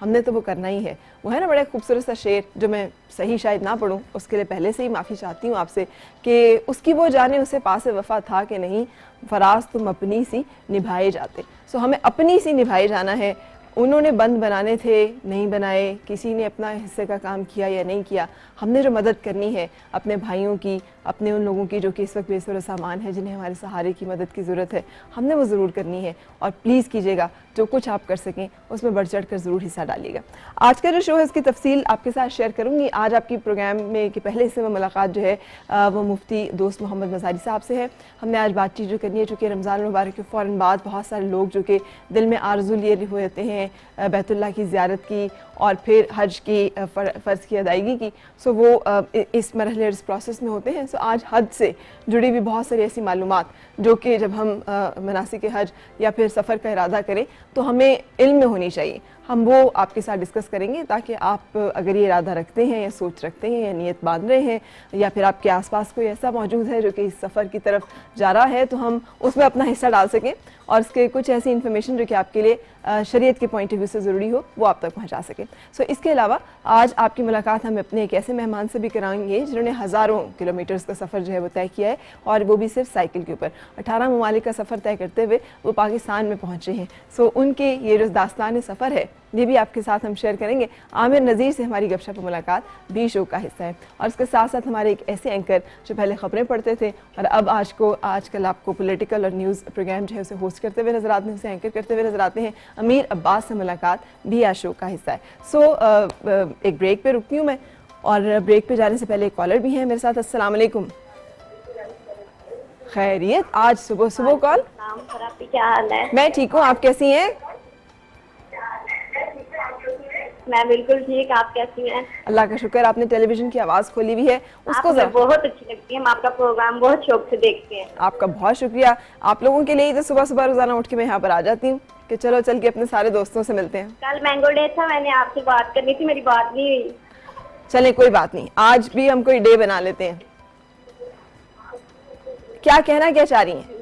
ہم نے تو وہ کرنا ہی ہے. وہ ہے نا بڑا خوبصورت سا شعر جو میں صحیح شاید نہ پڑھوں, اس کے لیے پہلے سے ہی معافی چاہتی ہوں آپ سے, کہ اس کی وہ جانے اسے پاس وفا تھا کہ نہیں, فراز تم اپنی سی نبھائے جاتے. سو ہمیں اپنی سی نبھائے جانا ہے. انہوں نے بند بنانے تھے, نہیں بنائے, کسی نے اپنا حصے کا کام کیا یا نہیں کیا. ہم نے جو مدد کرنی ہے اپنے بھائیوں کی, اپنے ان لوگوں کی جو کہ اس وقت بے سر و سامان ہے, جنہیں ہمارے سہارے کی مدد کی ضرورت ہے, ہم نے وہ ضرور کرنی ہے. اور پلیز کیجیے گا, جو کچھ آپ کر سکیں اس میں بڑھ چڑھ کر ضرور حصہ ڈالیے گا. آج کا جو شو ہے اس کی تفصیل آپ کے ساتھ شیئر کروں گی. آج آپ کی پروگرام میں کے پہلے حصے میں ملاقات جو ہے وہ مفتی دوست محمد مزاری صاحب سے ہے. ہم نے آج بات چیت جو کرنی ہے, چونکہ رمضان المبارک کے فوراً بعد بہت سارے لوگ جو کہ دل میں آرزو لیے ہوتے ہیں بیت اللہ کی زیارت کی اور پھر حج کی فرض کی ادائیگی کی, سو وہ اس مرحلے اس پروسیس میں ہوتے ہیں. سو آج حج سے جڑی بھی بہت ساری ایسی معلومات جو کہ جب ہم مناسک حج یا پھر سفر کا ارادہ کریں تو ہمیں علم میں ہونی چاہیے. ہم وہ آپ کے ساتھ ڈسکس کریں گے تاکہ آپ اگر یہ ارادہ رکھتے ہیں یا سوچ رکھتے ہیں یا نیت باندھ رہے ہیں یا پھر آپ کے آس پاس کوئی ایسا موجود ہے جو کہ اس سفر کی طرف جا رہا ہے, تو ہم اس میں اپنا حصہ ڈال سکیں اور اس کے کچھ ایسی انفارمیشن جو کہ آپ کے لیے شریعت کے پوائنٹ آف ویو سے ضروری ہو وہ آپ تک پہنچا سکیں. سو اس کے علاوہ آج آپ کی ملاقات ہم اپنے ایک ایسے مہمان سے بھی کرائیں گے جنہوں نے ہزاروں کلومیٹرز کا سفر جو ہے وہ طے کیا ہے, اور وہ بھی صرف سائیکل کے اوپر. 18 ممالک کا سفر طے کرتے ہوئے وہ پاکستان میں پہنچے ہیں. سو ان کے یہ جو داستان سفر ہے یہ بھی آپ کے ساتھ ہم شیئر کریں گے. عامر نذیر سے ہماری گپ شپ ملاقات بھی شو کا حصہ ہے, اور اس کے ساتھ ساتھ ہمارے ایک ایسے اینکر جو پہلے خبریں پڑھتے تھے اور اب آج کل آپ کو پولیٹیکل اور نیوز پروگرام جو ہے اسے ہوسٹ کرتے ہوئے نظر آتے ہیں, اسے اینکر کرتے ہوئے نظر آتے ہیں, امیر عباس سے ملاقات بھی آج شو کا حصہ ہے. سو ایک بریک پہ رکتی ہوں میں, اور بریک پہ جانے سے پہلے ایک کالر بھی ہیں میرے ساتھ. السلام علیکم. خیریت, آج صبح صبح کال. کیا حال ہے؟ میں ٹھیک ہوں, آپ کیسی ہیں؟ میں بالکل ٹھیک, آپ کیسی ہیں؟ اللہ کا شکر. آپ نے ٹیلی ویژن کی آواز کھولی ہوئی ہے, اس کو بہت اچھی لگتی ہے, ہم آپ کا پروگرام بہت شوق سے دیکھتے ہیں. آپ کا بہت شکریہ. آپ لوگوں کے لیے تو صبح صبح روزانہ اٹھ کے میں یہاں پر آ جاتی ہوں کہ چلو چل کے اپنے سارے دوستوں سے ملتے ہیں. کل مینگو ڈے تھا, میں نے آپ سے بات کرنی تھی, میری بات نہیں ہوئی. چلیں کوئی بات نہیں, آج بھی ہم کوئی ڈے بنا لیتے ہیں. کیا کہنا کیا چاہ رہی ہیں؟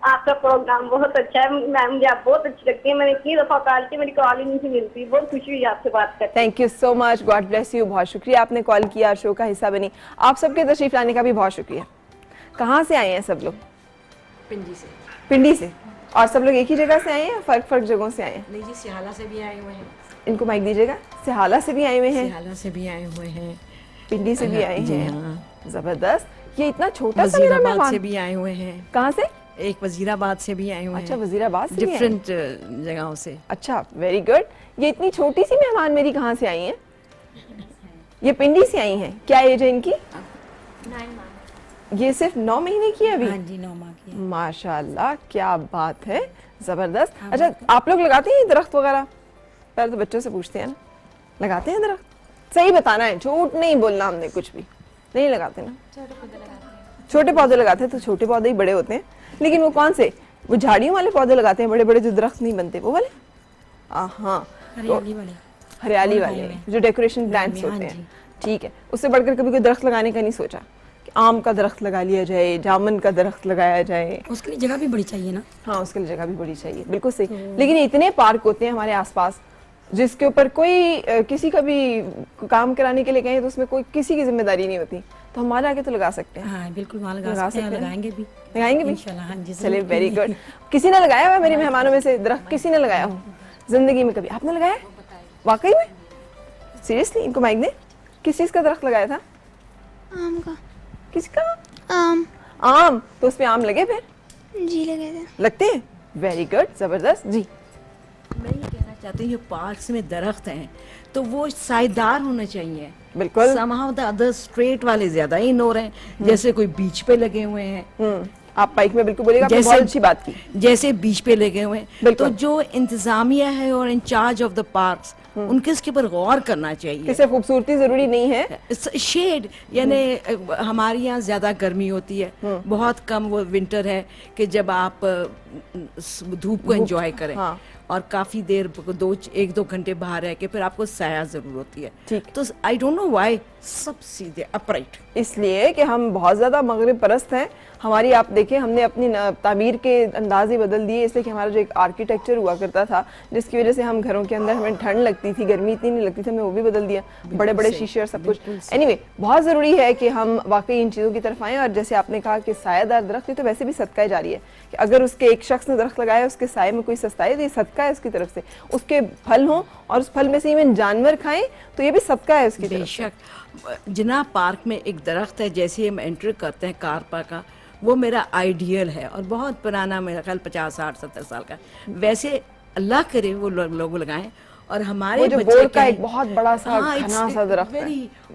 آپ کا پروگرام بہت اچھا ہے میم, مجھے آپ بہت اچھی لگتی ہے. میں نے اتنی دفعہ کال کی, میری کال ہی نہیں سے ملتی. بہت خوشی ہوئی آپ سے بات کر کے. Thank you so much, God bless you. بہت شکریہ آپ نے کال کیا اور شو کا حصہ بنی. آپ سب کے تشریف لانے کا بھی بہت شکریہ. کہاں سے آئے ہیں سب لوگ؟ پنڈی سے. پنڈی سے. اور سب لوگ ایک ہی جگہ سے آئے ہیں, فرق جگہوں سے آئے ہیں؟ نہیں جی, سیالہ سے بھی آئے ہوئے ہیں. ان کو مائک دیجیے گا. سیالہ سے بھی آئے ہوئے ہیں, سیالہ سے بھی آئے ہوئے ہیں, پنڈی سے بھی آئے ہیں. زبردست. یہ اتنا چھوٹا سا وزیر آباد سے بھی آئے ہوئے ہیں. کہاں سے؟ ایک وزیر آباد سے بھی آئے ہوئے ہیں. اچھا, وزیر آباد سے بھی آئے ہیں, ڈفرینٹ جگہوں سے. اچھا, ویری گڈ. یہ اتنی چھوٹی سی مہمان میری کہاں سے آئی ہیں؟ یہ پنڈی سے آئی ہیں. کیا ایج ہے ان کی؟ 9 ماہ. یہ صرف 9 مہینے کی ہے ابھی؟ ہاں جی, 9 ماہ کی. ماشاء اللہ, کیا بات ہے, زبردست. اچھا, آپ لوگ لگاتے ہیں درخت وغیرہ؟ پہلے تو بچوں سے پوچھتے ہیں نا, لگاتے ہیں درخت؟ صحیح بتانا ہے, جھوٹ نہیں بولنا. ہم نے کچھ بھی نہیں لگاتے نا. چھوٹے پودے لگاتے ہیں, تو چھوٹے پودے ہی بڑے ہوتے ہیں. لیکن وہ کون سے, وہ جھاڑیوں والے پودے لگاتے ہیں, بڑے بڑے جو درخت نہیں بنتے وہ والے؟ ہاں, ہریالی والے جو ڈیکوریشن پلانٹس ہوتے ہیں. ٹھیک ہے, اس سے بڑھ کر کبھی کوئی درخت لگانے کا نہیں سوچا کہ آم کا درخت لگا لیا جائے, جامن کا درخت لگایا جائے؟ اس کے لیے جگہ بھی بڑی چاہیے نا. ہاں, اس کے لیے جگہ بھی بڑی چاہیے, بالکل صحیح. لیکن اتنے پارک ہوتے ہیں ہمارے آس پاس جس کے اوپر کوئی کسی کا بھی کام کرانے کے لیے کہیں تو اس میں کوئی کسی کی ذمہ داری نہیں ہوتی, تو ہمارے آگے تو لگا سکتے ہیں. ہاں بالکل, وہاں لگا سکتے ہیں, لگائیں گے بھی. لگائیں گے بھی انشاءاللہ. ہاں جی, چلے, ویری گڈ. کسی نے لگایا ہوا میری مہمانوں میں سے درخت؟ کسی نے لگایا ہو زندگی میں کبھی؟ آپ نے لگایا واقعی میں؟ سیریسلی؟ ان کو مائک دیں. کس چیز کا درخت لگایا تھا؟ آم کا. کس کا؟ آم. آم. تو اس پہ آم لگے پھر؟ جی لگے تھے. لگتے ہیں, ویری گڈ, زبردست. جی, میں یہ کہنا چاہتی ہوں, یہ پارکس میں درخت ہیں تو وہ سائیدار ہونا چاہیے. بالکل. somehow the other اسٹریٹ والے زیادہ ہی نور ہیں, جیسے کوئی بیچ پہ لگے ہوئے ہیں. آپ مائک میں بالکل بولے گا, بہت اچھی بات کی. جیسے بیچ پہ لگے ہوئے ہیں, تو جو انتظامیہ ہے اور انچارج آف دا پارکس, ان کے اس کے اوپر غور کرنا چاہیے. کسی خوبصورتی ضروری نہیں ہے, شیڈ, یعنی ہمارے یہاں زیادہ گرمی ہوتی ہے, بہت کم وہ ونٹر ہے کہ جب آپ دھوپ کو انجوائے کریں. اور کافی دیر 1-2 گھنٹے باہر رہ کے پھر آپ کو سایہ ضرور ہوتی ہے. ٹھیک. تو آئی ڈونٹ نو وائی سب سیدھے اپرائٹ. اس لیے کہ ہم بہت زیادہ مغرب پرست ہیں. ہماری آپ دیکھیں ہم نے اپنی تعمیر کے انداز ہی بدل دیے, اس لیے کہ ہمارا جو ایک آرکیٹیکچر ہوا کرتا تھا جس کی وجہ سے ہم گھروں کے اندر ہمیں ٹھنڈ لگتی تھی, گرمی اتنی نہیں لگتی تھی, ہمیں وہ بھی بدل دیا, بڑے بڑے شیشے اور سب کچھ. اینی وے بہت ضروری ہے کہ ہم واقعی ان چیزوں کی طرف آئیں. اور جیسے آپ نے کہا کہ سایہ دار درخت, یہ تو ویسے بھی صدقہ جاری ہے کہ اگر اس کے ایک شخص نے درخت لگایا اس کے سائے میں کوئی سستا ہے تو یہ صدقہ ہے اس کی طرف سے. اس کے پھل ہوں اور اس پھل میں سے ایون جانور کھائیں تو یہ بھی صدقہ ہے اس کی طرف. بے شک. جناح پارک میں ایک درخت ہے, جیسے ہی ہم انٹر کرتے ہیں کار پارک کا, وہ میرا آئیڈیل ہے اور بہت پرانا, میرا خیال 50 60 70 سال کا. ویسے اللہ کرے وہ لوگ لگائیں. اور ہمارے بچے کا ایک بہت بڑا سا گھنا سا درخت ہے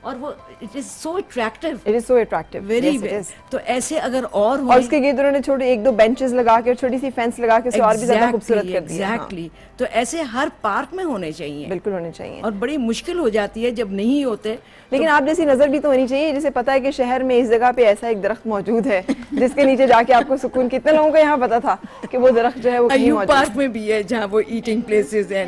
اور وہ it is so attractive, it is so attractive very well. تو ایسے اگر اور اس کے گرد انہوں نے چھوٹے 1-2 بینچز لگا کے چھوٹی سی فینس لگا کے اسے اور بھی زیادہ خوبصورت کر دیا. ایگزیکٹلی. تو ایسے ہر پارک میں ہونے چاہیے, بالکل ہونے چاہیے. اور بڑی مشکل ہو جاتی ہے جب نہیں ہوتے. لیکن آپ جیسی نظر بھی تو ہونی چاہیے جسے پتا ہے کہ شہر میں اس جگہ پہ ایسا ایک درخت موجود ہے جس کے نیچے جا کے آپ کو سکون. کتنے لوگوں کو یہاں پتا تھا کہ وہ درخت جو ہے وہ کہیں موجود ہے. پارک میں بھی ہے جہاں وہ ایٹنگ پلیسز ہیں.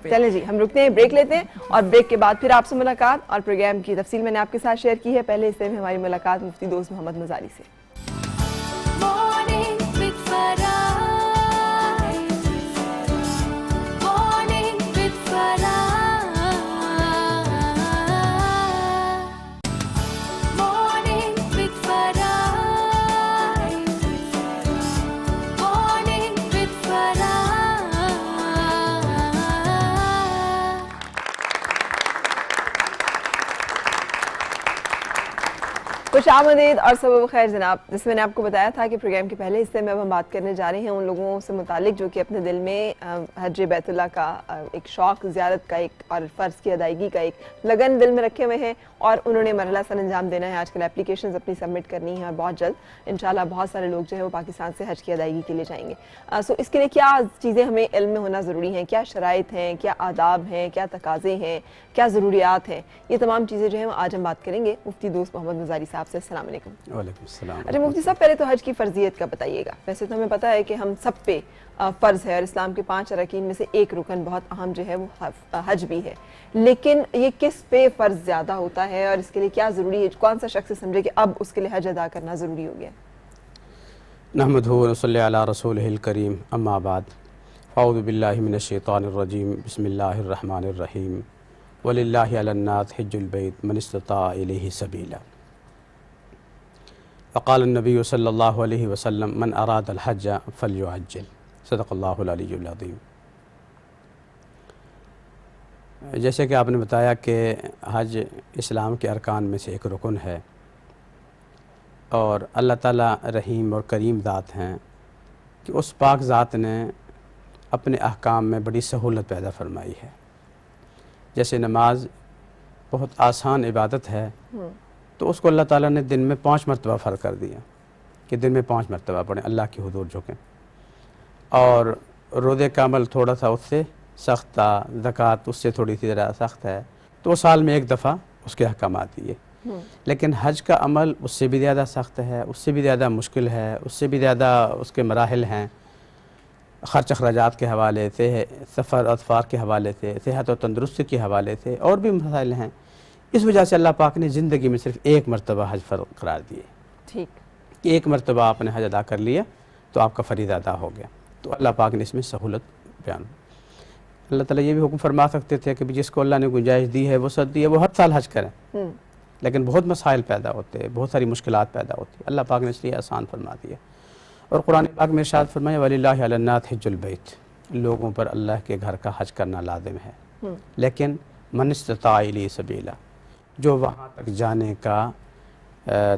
چلیں جی ہم رکتے ہیں, بریک لیتے ہیں, اور بریک کے بعد پھر آپ سے ملاقات اور پروگرام کی تفصیل میں نے آپ کے ساتھ شیئر کی ہے. پہلے حصے میں ہماری ملاقات مفتی دوست محمد مزاری سے. خوش آمدید اور صبح خیر جناب. جس میں نے آپ کو بتایا تھا کہ پروگرام کے پہلے حصے میں اب ہم بات کرنے جا رہے ہیں ان لوگوں سے متعلق جو کہ اپنے دل میں حج بیت اللہ کا ایک شوق, زیارت کا ایک, اور فرض کی ادائیگی کا ایک لگن دل میں رکھے ہوئے ہیں, اور انہوں نے مرحلہ سر انجام دینا ہے. آج کل اپلیکیشنز اپنی سبمٹ کرنی ہیں اور بہت جلد انشاءاللہ بہت سارے لوگ جو ہے وہ پاکستان سے حج کی ادائیگی کے لیے جائیں گے. سو اس کے لیے کیا چیزیں ہمیں علم میں ہونا ضروری ہیں, کیا شرائط ہیں, کیا آداب ہیں, کیا تقاضے ہیں, کیا ضروریات ہیں, یہ تمام چیزیں جو ہیں آج ہم بات کریں گے مفتی دوست محمد مزاری صاحب سے. السلام علیکم. وعلیکم السلام. اچھا مفتی صاحب, پہلے تو حج کی فرضیت کا بتائیے گا. ویسے تو ہمیں پتہ ہے کہ ہم سب پہ فرض ہے اور اسلام کے 5 ارکین میں سے ایک رکن بہت اہم جو ہے وہ حج بھی ہے, لیکن یہ کس پہ فرض زیادہ ہوتا ہے اور اس کے لیے کیا ضروری ہے, کون سا شخص سمجھے کہ اب اس کے لیے حج ادا کرنا ضروری ہو گیا؟ نحمدہ و نصلی علی رسولہ الکریم, اما بعد, اعوذ باللہ من الشیطان الرجیم, بسم اللہ الرحمن الرحیم, وللہ علی الناس حج البیت من استطاع الیہ سبیلا. وقال النبی صلی اللہ علیہ وسلم من اراد الحج فلیعجل. صدق اللہ العلی العظیم. جیسے کہ آپ نے بتایا کہ حج اسلام کے ارکان میں سے ایک رکن ہے, اور اللہ تعالیٰ رحیم اور کریم ذات ہیں کہ اس پاک ذات نے اپنے احکام میں بڑی سہولت پیدا فرمائی ہے. جیسے نماز بہت آسان عبادت ہے, تو اس کو اللہ تعالیٰ نے دن میں 5 مرتبہ فرض کر دیا کہ دن میں 5 مرتبہ پڑھیں, اللہ کی حضور جھکیں. اور روزے کا عمل تھوڑا سا اس سے سخت تھا, زکوٰۃ اس سے تھوڑی سی ذرا سخت ہے, تو وہ سال میں 1 دفعہ اس کے احکامات دیے. لیکن حج کا عمل اس سے بھی زیادہ سخت ہے, اس سے بھی زیادہ مشکل ہے, اس سے بھی زیادہ اس کے مراحل ہیں, خرچ اخراجات کے حوالے سے, سفر اطفار کے حوالے سے, صحت و تندرستی کے حوالے سے, اور بھی مسائل ہیں. اس وجہ سے اللہ پاک نے زندگی میں صرف 1 مرتبہ حج فرض قرار دیے. ٹھیک, کہ 1 مرتبہ آپ نے حج ادا کر لیا تو آپ کا فریضہ ادا ہو گیا. تو اللہ پاک نے اس میں سہولت بیان. اللہ تعالیٰ یہ بھی حکم فرما سکتے تھے کہ جس کو اللہ نے گنجائش دی ہے وہ سد دی ہے وہ ہر سال حج کریں, لیکن بہت مسائل پیدا ہوتے, بہت ساری مشکلات پیدا ہوتی. اللہ پاک نے اس لیے آسان فرما دیا. اور قرآن پاک میں ارشاد فرمایا وَلِلَّهِ عَلَى النَّاسِ حِجُّ الْبَيْتِ, لوگوں پر اللہ کے گھر کا حج کرنا لازم ہے, لیکن من استطاع الیہ سبیلا, جو وہاں تک جانے کا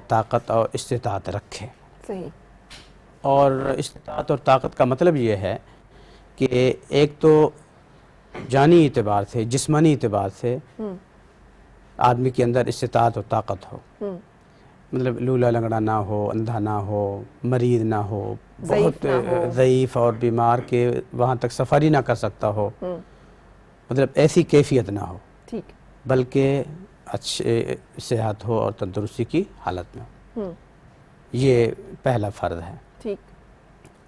طاقت اور استطاعت رکھے. صحیح. اور استطاعت اور طاقت کا مطلب یہ ہے کہ ایک تو جانی اعتبار سے, جسمانی اعتبار سے آدمی کے اندر استطاعت اور طاقت ہو, مطلب لولا لنگڑا نہ ہو, اندھا نہ ہو, مریض نہ ہو, بہت ضعیف اور بیمار کے وہاں تک سفر ہی نہ کر سکتا ہو, مطلب ایسی کیفیت نہ ہو, ٹھیک, بلکہ اچھے صحت ہو اور تندرستی کی حالت میں ہو. یہ پہلا فرض ہے. ٹھیک.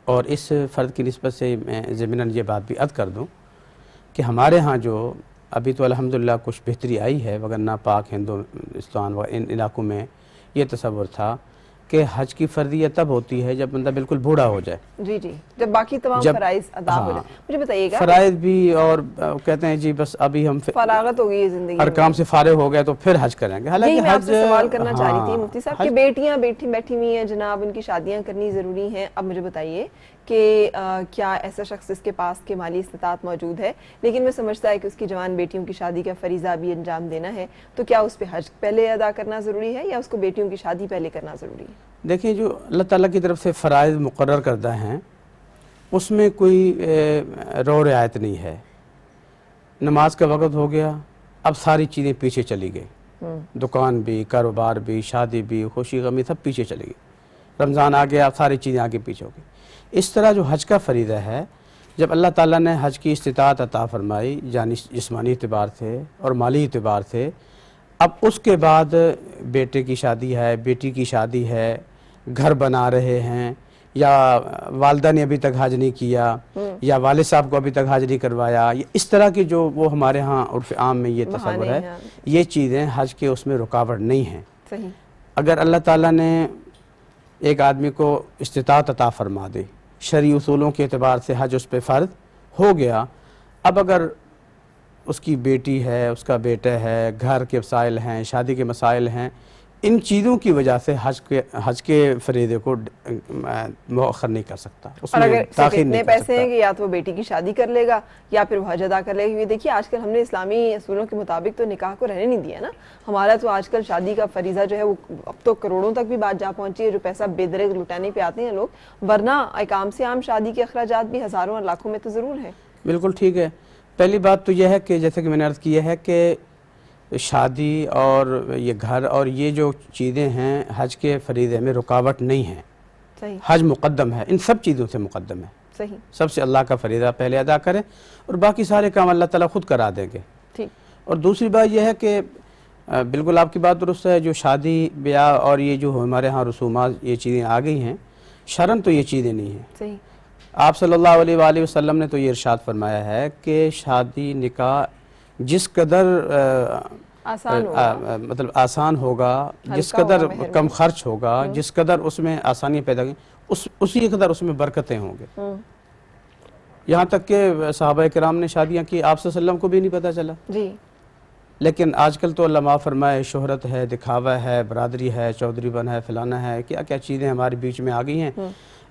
اور اس فرد کی نسبت سے میں ضمناً یہ بات بھی عرض کر دوں کہ ہمارے ہاں جو ابھی تو الحمدللہ کچھ بہتری آئی ہے، وگرنہ پاک ہندوستان و ان علاقوں میں یہ تصور تھا کہ حج کی فرضیت تب ہوتی ہے جب بندہ بالکل بوڑھا ہو جائے، جی جی، جب باقی تمام فرائض ادا ہو جائے. مجھے بتائیے گا، فرائض بھی، اور کہتے ہیں جی بس ابھی ہم فراغت ہو گئی ہے زندگی ہر کام سے فارغ ہو گئے تو پھر حج کریں گے. یہی میں آپ سے سوال کرنا چاہ رہی تھی مفتی صاحب کہ بیٹیاں بیٹھی ہوئی ہیں جناب، ان کی شادیاں کرنی ضروری ہیں. اب مجھے بتائیے کہ کیا ایسا شخص جس کے پاس کے مالی استطاعت موجود ہے لیکن وہ سمجھتا ہے کہ اس کی جوان بیٹیوں کی شادی کا فریضہ بھی انجام دینا ہے، تو کیا اس پہ حج پہلے ادا کرنا ضروری ہے یا اس کو بیٹیوں کی شادی پہلے کرنا ضروری ہے؟ دیکھیں، جو اللہ تعالیٰ کی طرف سے فرائض مقرر کردہ ہیں اس میں کوئی رو رعایت نہیں ہے. نماز کا وقت ہو گیا، اب ساری چیزیں پیچھے چلی گئی، دکان بھی، کاروبار بھی، شادی بھی، خوشی غمی سب پیچھے چلی گئی. رمضان آ گیا، اب ساری چیزیں آگے پیچھے ہو گئی. اس طرح جو حج کا فریضہ ہے، جب اللہ تعالیٰ نے حج کی استطاعت عطا فرمائی جسمانی اعتبار سے اور مالی اعتبار سے، اب اس کے بعد بیٹے کی شادی ہے، بیٹی کی شادی ہے، گھر بنا رہے ہیں، یا والدہ نے ابھی تک حج نہیں کیا، یا والد صاحب کو ابھی تک حج نہیں کروایا، اس طرح کی جو وہ ہمارے ہاں عرف عام میں یہ تصور ہے، یہ چیزیں حج کے اس میں رکاوٹ نہیں ہیں. صحیح. اگر اللہ تعالیٰ نے ایک آدمی کو استطاعت عطا فرما دے، شرعی اصولوں کے اعتبار سے حج اس پہ فرض ہو گیا، اب اگر اس کی بیٹی ہے، اس کا بیٹا ہے، گھر کے مسائل ہیں، شادی کے مسائل ہیں، ان چیزوں کی وجہ سے حج کے فریضے کو مؤخر نہیں کر سکتا، اس اور میں اگر صرف تاخیر اتنے نہیں کر پیسے ہیں سکتا. کہ یا تو وہ بیٹی کی شادی کر لے گا یا پھر وہ حج ادا کر لے گا. کیونکہ دیکھیے آج کل ہم نے اسلامی اصولوں کے مطابق تو نکاح کو رہنے نہیں دیا نا. ہمارا تو آج کل شادی کا فریضہ جو ہے وہ اب تو کروڑوں تک بھی بات جا پہنچی ہے، جو پیسہ بے درے لٹانے پہ آتے ہیں لوگ، ورنہ ایک عام سے عام شادی کے اخراجات بھی ہزاروں اور لاکھوں میں تو ضرور ہیں. بالکل ٹھیک ہے. پہلی بات تو یہ ہے کہ جیسے کہ میں نے عرض کیا ہے کہ شادی اور یہ گھر اور یہ جو چیزیں ہیں حج کے فریضے میں رکاوٹ نہیں ہیں. صحیح. حج مقدم ہے، ان سب چیزوں سے مقدم ہے. صحیح. سب سے اللہ کا فریضہ پہلے ادا کریں اور باقی سارے کام اللہ تعالیٰ خود کرا دیں گے. ٹھیک. اور دوسری بات یہ ہے کہ بالکل آپ کی بات درست ہے، جو شادی بیاہ اور یہ جو ہمارے ہاں رسومات یہ چیزیں آ گئی ہیں، شرعاً تو یہ چیزیں نہیں ہیں. صحیح. آپ صلی اللہ علیہ وآلہ وسلم نے تو یہ ارشاد فرمایا ہے کہ شادی نکاح جس قدر مطلب آسان ہوگا، جس قدر کم خرچ ہوگا، جس قدر اس میں آسانیاں پیدا ہوگی، اسی قدر اس میں برکتیں ہوں گے. یہاں تک کہ صحابہ کرام نے شادیاں کی، آپ صلی اللہ علیہ وسلم کو بھی نہیں پتہ چلا. جی. لیکن آج کل تو اللہ معاف فرمائے، شہرت ہے، دکھاوا ہے، برادری ہے، چودھری بن ہے، فلانا ہے، کیا کیا چیزیں ہمارے بیچ میں آ گئی ہیں.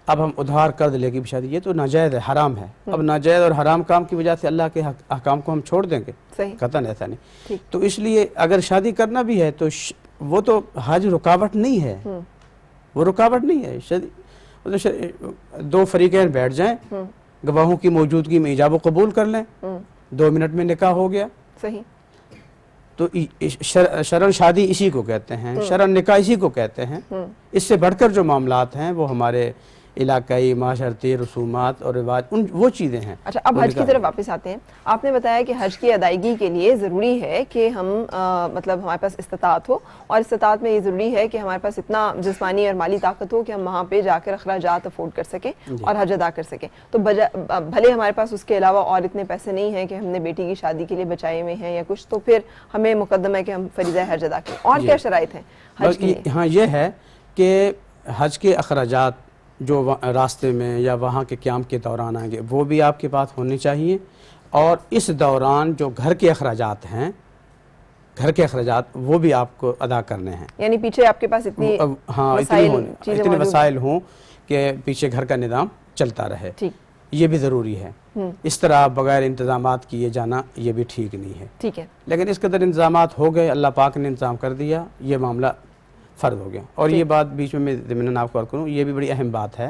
اب ہم ادھار قرض لے کے بھی شادی، یہ تو ناجائز ہے، حرام ہے. اب ناجائز اور حرام کام کی وجہ سے اللہ کے احکام کو ہم چھوڑ دیں گے؟ قطعاً ایسا نہیں. تو اس لیے اگر شادی کرنا بھی ہے تو وہ تو حج رکاوٹ نہیں ہے، وہ رکاوٹ نہیں ہے. دو فریقین بیٹھ جائیں، گواہوں کی موجودگی میں ایجاب و قبول کر لیں، 2 منٹ میں نکاح ہو گیا. صحیح. تو شرعاً شادی اسی کو کہتے ہیں، شرعاً نکاح اسی کو کہتے ہیں. اس سے بڑھ کر جو معاملات ہیں وہ ہمارے علاقائی معاشرتی رسومات اور رواج وہ چیزیں ہیں. اچھا، اب حج کی طرف واپس آتے ہیں. آپ نے بتایا کہ حج کی ادائیگی کے لیے ضروری ہے کہ ہم مطلب ہمارے پاس استطاعت ہو، اور استطاعت میں یہ ضروری ہے کہ ہمارے پاس اتنا جسمانی اور مالی طاقت ہو کہ ہم وہاں پہ جا کر اخراجات افورڈ کر سکیں اور حج ادا کر سکیں. تو بھلے ہمارے پاس اس کے علاوہ اور اتنے پیسے نہیں ہیں کہ ہم نے بیٹی کی شادی کے لیے بچائے ہوئے ہیں یا کچھ، تو پھر ہمیں مقدم ہے کہ ہم فریضہ حج ادا کریں. اور کیا شرائط ہیں حج کے لیے؟ ہاں، یہ ہے کہ حج کے اخراجات جو راستے میں یا وہاں کے قیام کے دوران آئیں گے وہ بھی آپ کے پاس ہونے چاہیے، اور اس دوران جو گھر کے اخراجات ہیں، گھر کے اخراجات وہ بھی آپ کو ادا کرنے ہیں. یعنی پیچھے آپ کے پاس اتنے وسائل ہوں کہ پیچھے گھر کا نظام چلتا رہے. یہ بھی ضروری ہے. اس طرح بغیر انتظامات کیے جانا یہ بھی ٹھیک نہیں ہے. ٹھیک ہے. لیکن اس قدر انتظامات ہو گئے، اللہ پاک نے انتظام کر دیا، یہ معاملہ فرض ہو گیا. اور یہ بات بیچ میں ضمناً آپ کو عرض کروں، یہ بھی بڑی اہم بات ہے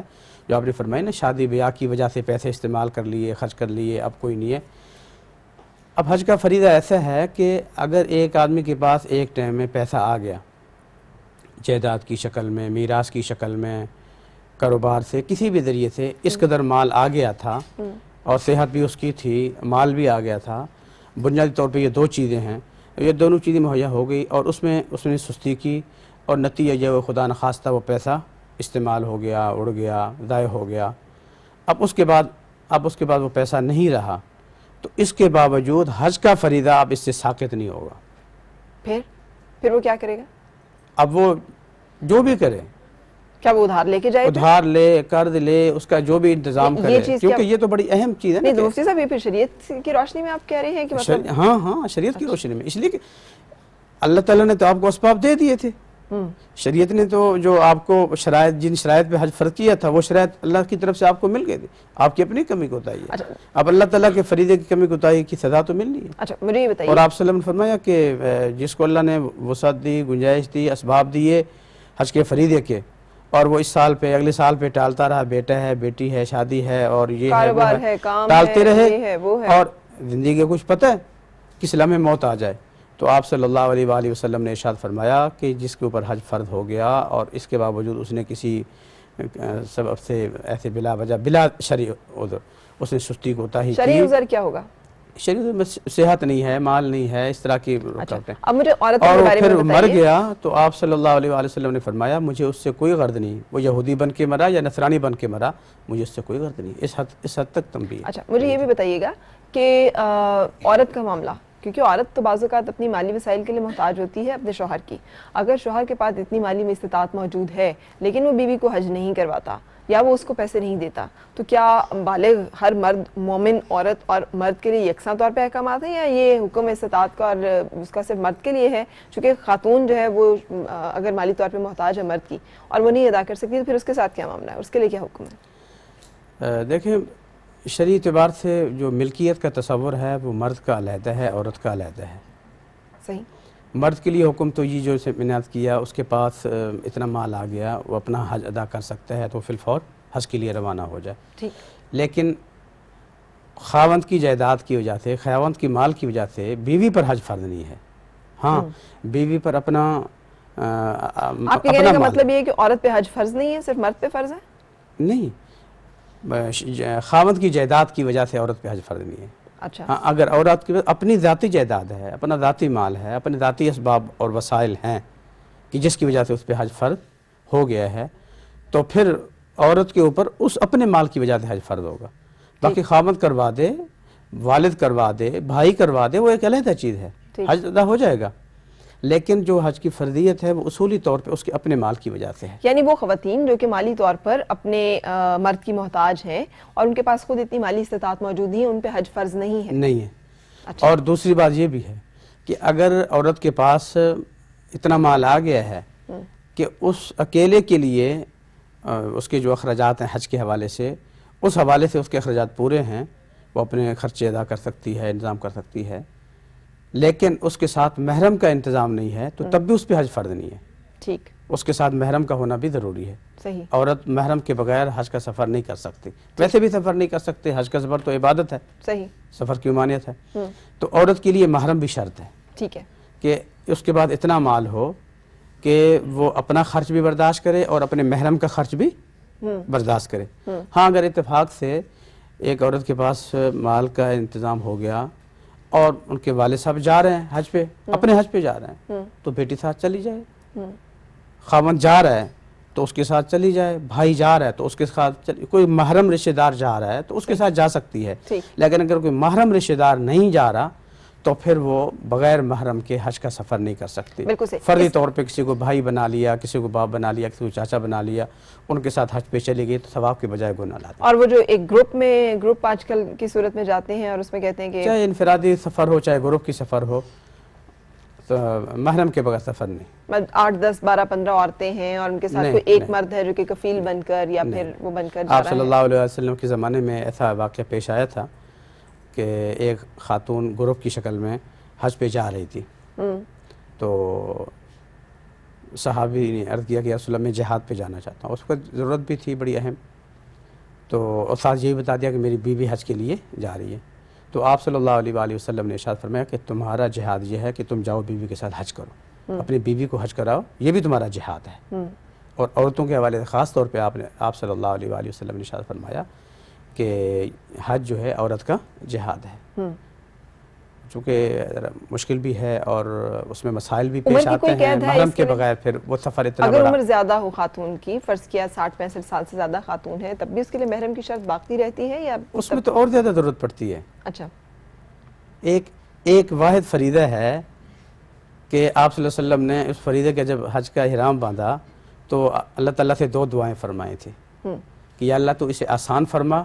جو آپ نے فرمائی نا، شادی بیاہ کی وجہ سے پیسے استعمال کر لیے، خرچ کر لیے، اب کوئی نہیں ہے. اب حج کا فریضہ ایسا ہے کہ اگر ایک آدمی کے پاس ایک ٹائم میں پیسہ آ گیا، جائیداد کی شکل میں، میراث کی شکل میں، کاروبار سے، کسی بھی ذریعے سے اس قدر مال آ گیا تھا، اور صحت بھی اس کی تھی، مال بھی آ گیا تھا، بنیادی طور پہ یہ 2 چیزیں ہیں، یہ دونوں چیزیں مہیا ہو گئی، اور اس نے سستی کی، اور نتیجہ جو خدا نخواستہ وہ پیسہ استعمال ہو گیا، اڑ گیا، ضائع ہو گیا. اب اس کے بعد وہ پیسہ نہیں رہا تو اس کے باوجود حج کا فریضہ اب اس سے ساقط نہیں ہوگا. پھر وہ کیا کرے گا؟ اب وہ جو بھی کرے, کیا وہ ادھار لے کے جائے؟ ادھار لے, قرض لے, اس کا جو بھی انتظام کرے, کیونکہ یہ تو بڑی اہم چیز ہے نا. نہیں مفتی صاحب, یہ پھر شریعت کی روشنی میں آپ کہہ رہے ہیں کہ مطلب ہاں شریعت کی روشنی میں, اس لیے کہ اللہ تعالیٰ نے تو آپ کو اسباب دے دیے تھے. شریعت نے تو جو آپ کو جن شرائط پہ حج فرض کیا تھا وہ شرائط اللہ کی طرف سے آپ کو مل گئے تھے. آپ کی اپنی کمی کوتاہی ہے. اب اللہ تعالیٰ کے فریضے کی کمی کوتاہی کی سزا تو ملنی ہے. اچھا مجھے یہ بتائیے, اور آپ صلی اللہ علیہ وسلم نے فرمایا کہ جس کو اللہ نے وسعت دی, گنجائش دی, اسباب دیے حج کے فریضے کے, اور وہ اس سال پہ اگلے سال پہ ٹالتا رہا, بیٹا ہے, بیٹی ہے, شادی ہے, اور یہ کاروبار ہے, کام ٹالتے رہے, وہ ہے, اور زندگی کا کچھ پتہ ہے کس لمحے موت آ جائے, تو آپ صلی اللہ علیہ وآلہ وسلم نے ارشاد فرمایا کہ جس کے اوپر حج فرض ہو گیا اور اس کے باوجود اس نے کسی سبب سے ایسے بلا وجہ بلا شرعی عذر اس نے سستی کوتاہی کی. شرعی عذر کیا ہوگا؟ شرعی عذر میں صحت نہیں ہے, مال نہیں ہے, اس طرح کی رکاوٹیں. اب مجھے عورت اور کے بارے میں پھر بتائیے. مر گیا تو آپ صلی اللہ علیہ وآلہ وسلم نے فرمایا مجھے اس سے کوئی غرض نہیں, وہ یہودی بن کے مرا یا نصرانی بن کے مرا, مجھے اس سے کوئی غرض نہیں. اس حد تک تنبیہ. اچھا مجھے یہ بھی بتائیے گا کہ عورت کا معاملہ, کیونکہ عورت تو بعض اوقات اپنی مالی وسائل کے لیے محتاج ہوتی ہے اپنے شوہر کی. اگر شوہر کے پاس اتنی مالی استطاعت موجود ہے لیکن وہ بیوی کو حج نہیں کرواتا یا وہ اس کو پیسے نہیں دیتا, تو کیا بالغ ہر مرد, مومن عورت اور مرد کے لیے یکساں طور پہ احکامات ہیں, یا یہ حکم استطاعت کا اور اس کا صرف مرد کے لیے ہے؟ چونکہ خاتون جو ہے وہ اگر مالی طور پہ محتاج ہے مرد کی اور وہ نہیں ادا کر سکتی تو پھر اس کے ساتھ کیا معاملہ ہے, اس کے لیے کیا حکم ہے؟ دیکھیں شرعی اعتبار سے جو ملکیت کا تصور ہے وہ مرد کا علیحدہ ہے, عورت کا علیحدہ ہے. صحیح. مرد کے لیے حکم تو یہ جو سے میں نے عرض کیا, اس کے پاس اتنا مال آ گیا, وہ اپنا حج ادا کر سکتا ہے تو فی الفور حج کے لیے روانہ ہو جائے. ٹھیک. لیکن خاوند کی جائیداد کی وجہ سے, خاوند کی مال کی وجہ سے بیوی پر حج فرض نہیں ہے. ہاں بیوی پر اپنا آپ کے کہنے کا مطلب یہ ہے کہ عورت پہ حج فرض نہیں ہے, صرف مرد پہ فرض ہے؟ نہیں, خاوند کی جائیداد کی وجہ سے عورت پہ حج فرض نہیں ہے. اچھا. ہاں اگر عورت کی اپنی ذاتی جائیداد ہے, اپنا ذاتی مال ہے, اپنے ذاتی اسباب اور وسائل ہیں کہ جس کی وجہ سے اس پہ حج فرض ہو گیا ہے, تو پھر عورت کے اوپر اس اپنے مال کی وجہ سے حج فرض ہوگا. باقی خاوند کروا دے, والد کروا دے, بھائی کروا دے, وہ ایک علیحدہ چیز ہے, حج ادا ہو جائے گا. لیکن جو حج کی فرضیت ہے وہ اصولی طور پہ اس کے اپنے مال کی وجہ سے ہے. یعنی وہ خواتین جو کہ مالی طور پر اپنے مرد کی محتاج ہیں اور ان کے پاس خود اتنی مالی استطاعت موجود نہیں ہے, ان پہ حج فرض نہیں ہے. نہیں ہے. اچھا. اور دوسری بات یہ بھی ہے کہ اگر عورت کے پاس اتنا مال آ گیا ہے کہ اس اکیلے کے لیے اس کے جو اخراجات ہیں حج کے حوالے سے, اس حوالے سے اس کے اخراجات پورے ہیں, وہ اپنے خرچے ادا کر سکتی ہے, انتظام کر سکتی ہے, لیکن اس کے ساتھ محرم کا انتظام نہیں ہے, تو تب بھی اس پہ حج فرض نہیں ہے. ٹھیک. اس کے ساتھ محرم کا ہونا بھی ضروری ہے. صحیح. عورت محرم کے بغیر حج کا سفر نہیں کر سکتی. ویسے بھی سفر نہیں کر سکتے, حج کا سفر تو عبادت ہے. صحیح. سفر کی ممانعت ہے. تو عورت کے لیے محرم بھی شرط ہے. ٹھیک ہے. کہ اس کے بعد اتنا مال ہو کہ وہ اپنا خرچ بھی برداشت کرے اور اپنے محرم کا خرچ بھی برداشت کرے. ہاں اگر اتفاق سے ایک عورت کے پاس مال کا انتظام ہو گیا اور ان کے والد صاحب جا رہے ہیں حج پہ, اپنے حج پہ جا رہے ہیں, تو بیٹی ساتھ چلی جائے. خاوند جا رہا ہے تو اس کے ساتھ چلی جائے, بھائی جا رہا ہے تو اس کے ساتھ کوئی محرم رشتہ دار جا رہا ہے تو اس کے ساتھ جا سکتی ہے. لیکن اگر کوئی محرم رشتہ دار نہیں جا رہا تو پھر وہ بغیر محرم کے حج کا سفر نہیں کر سکتی. فرضی طور پہ کسی کو بھائی بنا لیا, کسی کو باپ بنا لیا, کسی کو چاچا بنا لیا, ان کے ساتھ حج پہ چلی گئی تو ثواب کے بجائے گناہ لاتی. اور وہ جو ایک گروپ آج کل کی صورت میں جاتے ہیں اور اس میں کہتے ہیں کہ چاہے انفرادی سفر ہو چاہے گروپ کی سفر ہو, تو محرم کے بغیر سفر نہیں. 8 10 12 15 عورتیں ہیں اور ان کے ساتھ کوئی ایک مرد ہے جو کہ کفیل بن کر یا پھر وہ بن کر جا رہا ہے. آپ صلی اللہ علیہ وسلم کے زمانے میں ایسا واقعہ پیش آیا تھا کہ ایک خاتون گروپ کی شکل میں حج پہ جا رہی تھی. تو صحابی نے عرض کیا کہ رسول اللہ میں جہاد پہ جانا چاہتا ہوں. اس کو ضرورت بھی تھی بڑی اہم, تو ساتھ یہی بتا دیا کہ میری بیوی حج کے لیے جا رہی ہے. تو آپ صلی اللہ علیہ وآلہ وسلم نے ارشاد فرمایا کہ تمہارا جہاد یہ ہے کہ تم جاؤ بیوی کے ساتھ حج کرو, اپنی بیوی کو حج کراؤ, یہ بھی تمہارا جہاد ہے. اور عورتوں کے حوالے سے خاص طور پہ آپ صلی اللہ علیہ وآلہ وسلم نے ارشاد فرمایا کہ حج جو ہے عورت کا جہاد ہے. چونکہ مشکل بھی ہے اور اس میں مسائل بھی عمر پیش کی آتے کوئی ہیں، قید ہے محرم اس کے کے لیے؟ بغیر پھر وہ سفر اتنا اگر بڑا. عمر زیادہ ہو خاتون کی، فرض کیا 60-65 سال سے زیادہ خاتون ہے، تب بھی اس کے لیے محرم کی شرط باقی رہتی ہے یا اس میں تو اور زیادہ ضرورت پڑتی ہے. اچھا ایک واحد فریضہ ہے کہ آپ صلی اللہ علیہ وسلم نے اس فریضے کے جب حج کا احرام باندھا تو اللہ تعالیٰ سے 2 دعائیں فرمائی تھی کہ یا اللہ تو اسے آسان فرما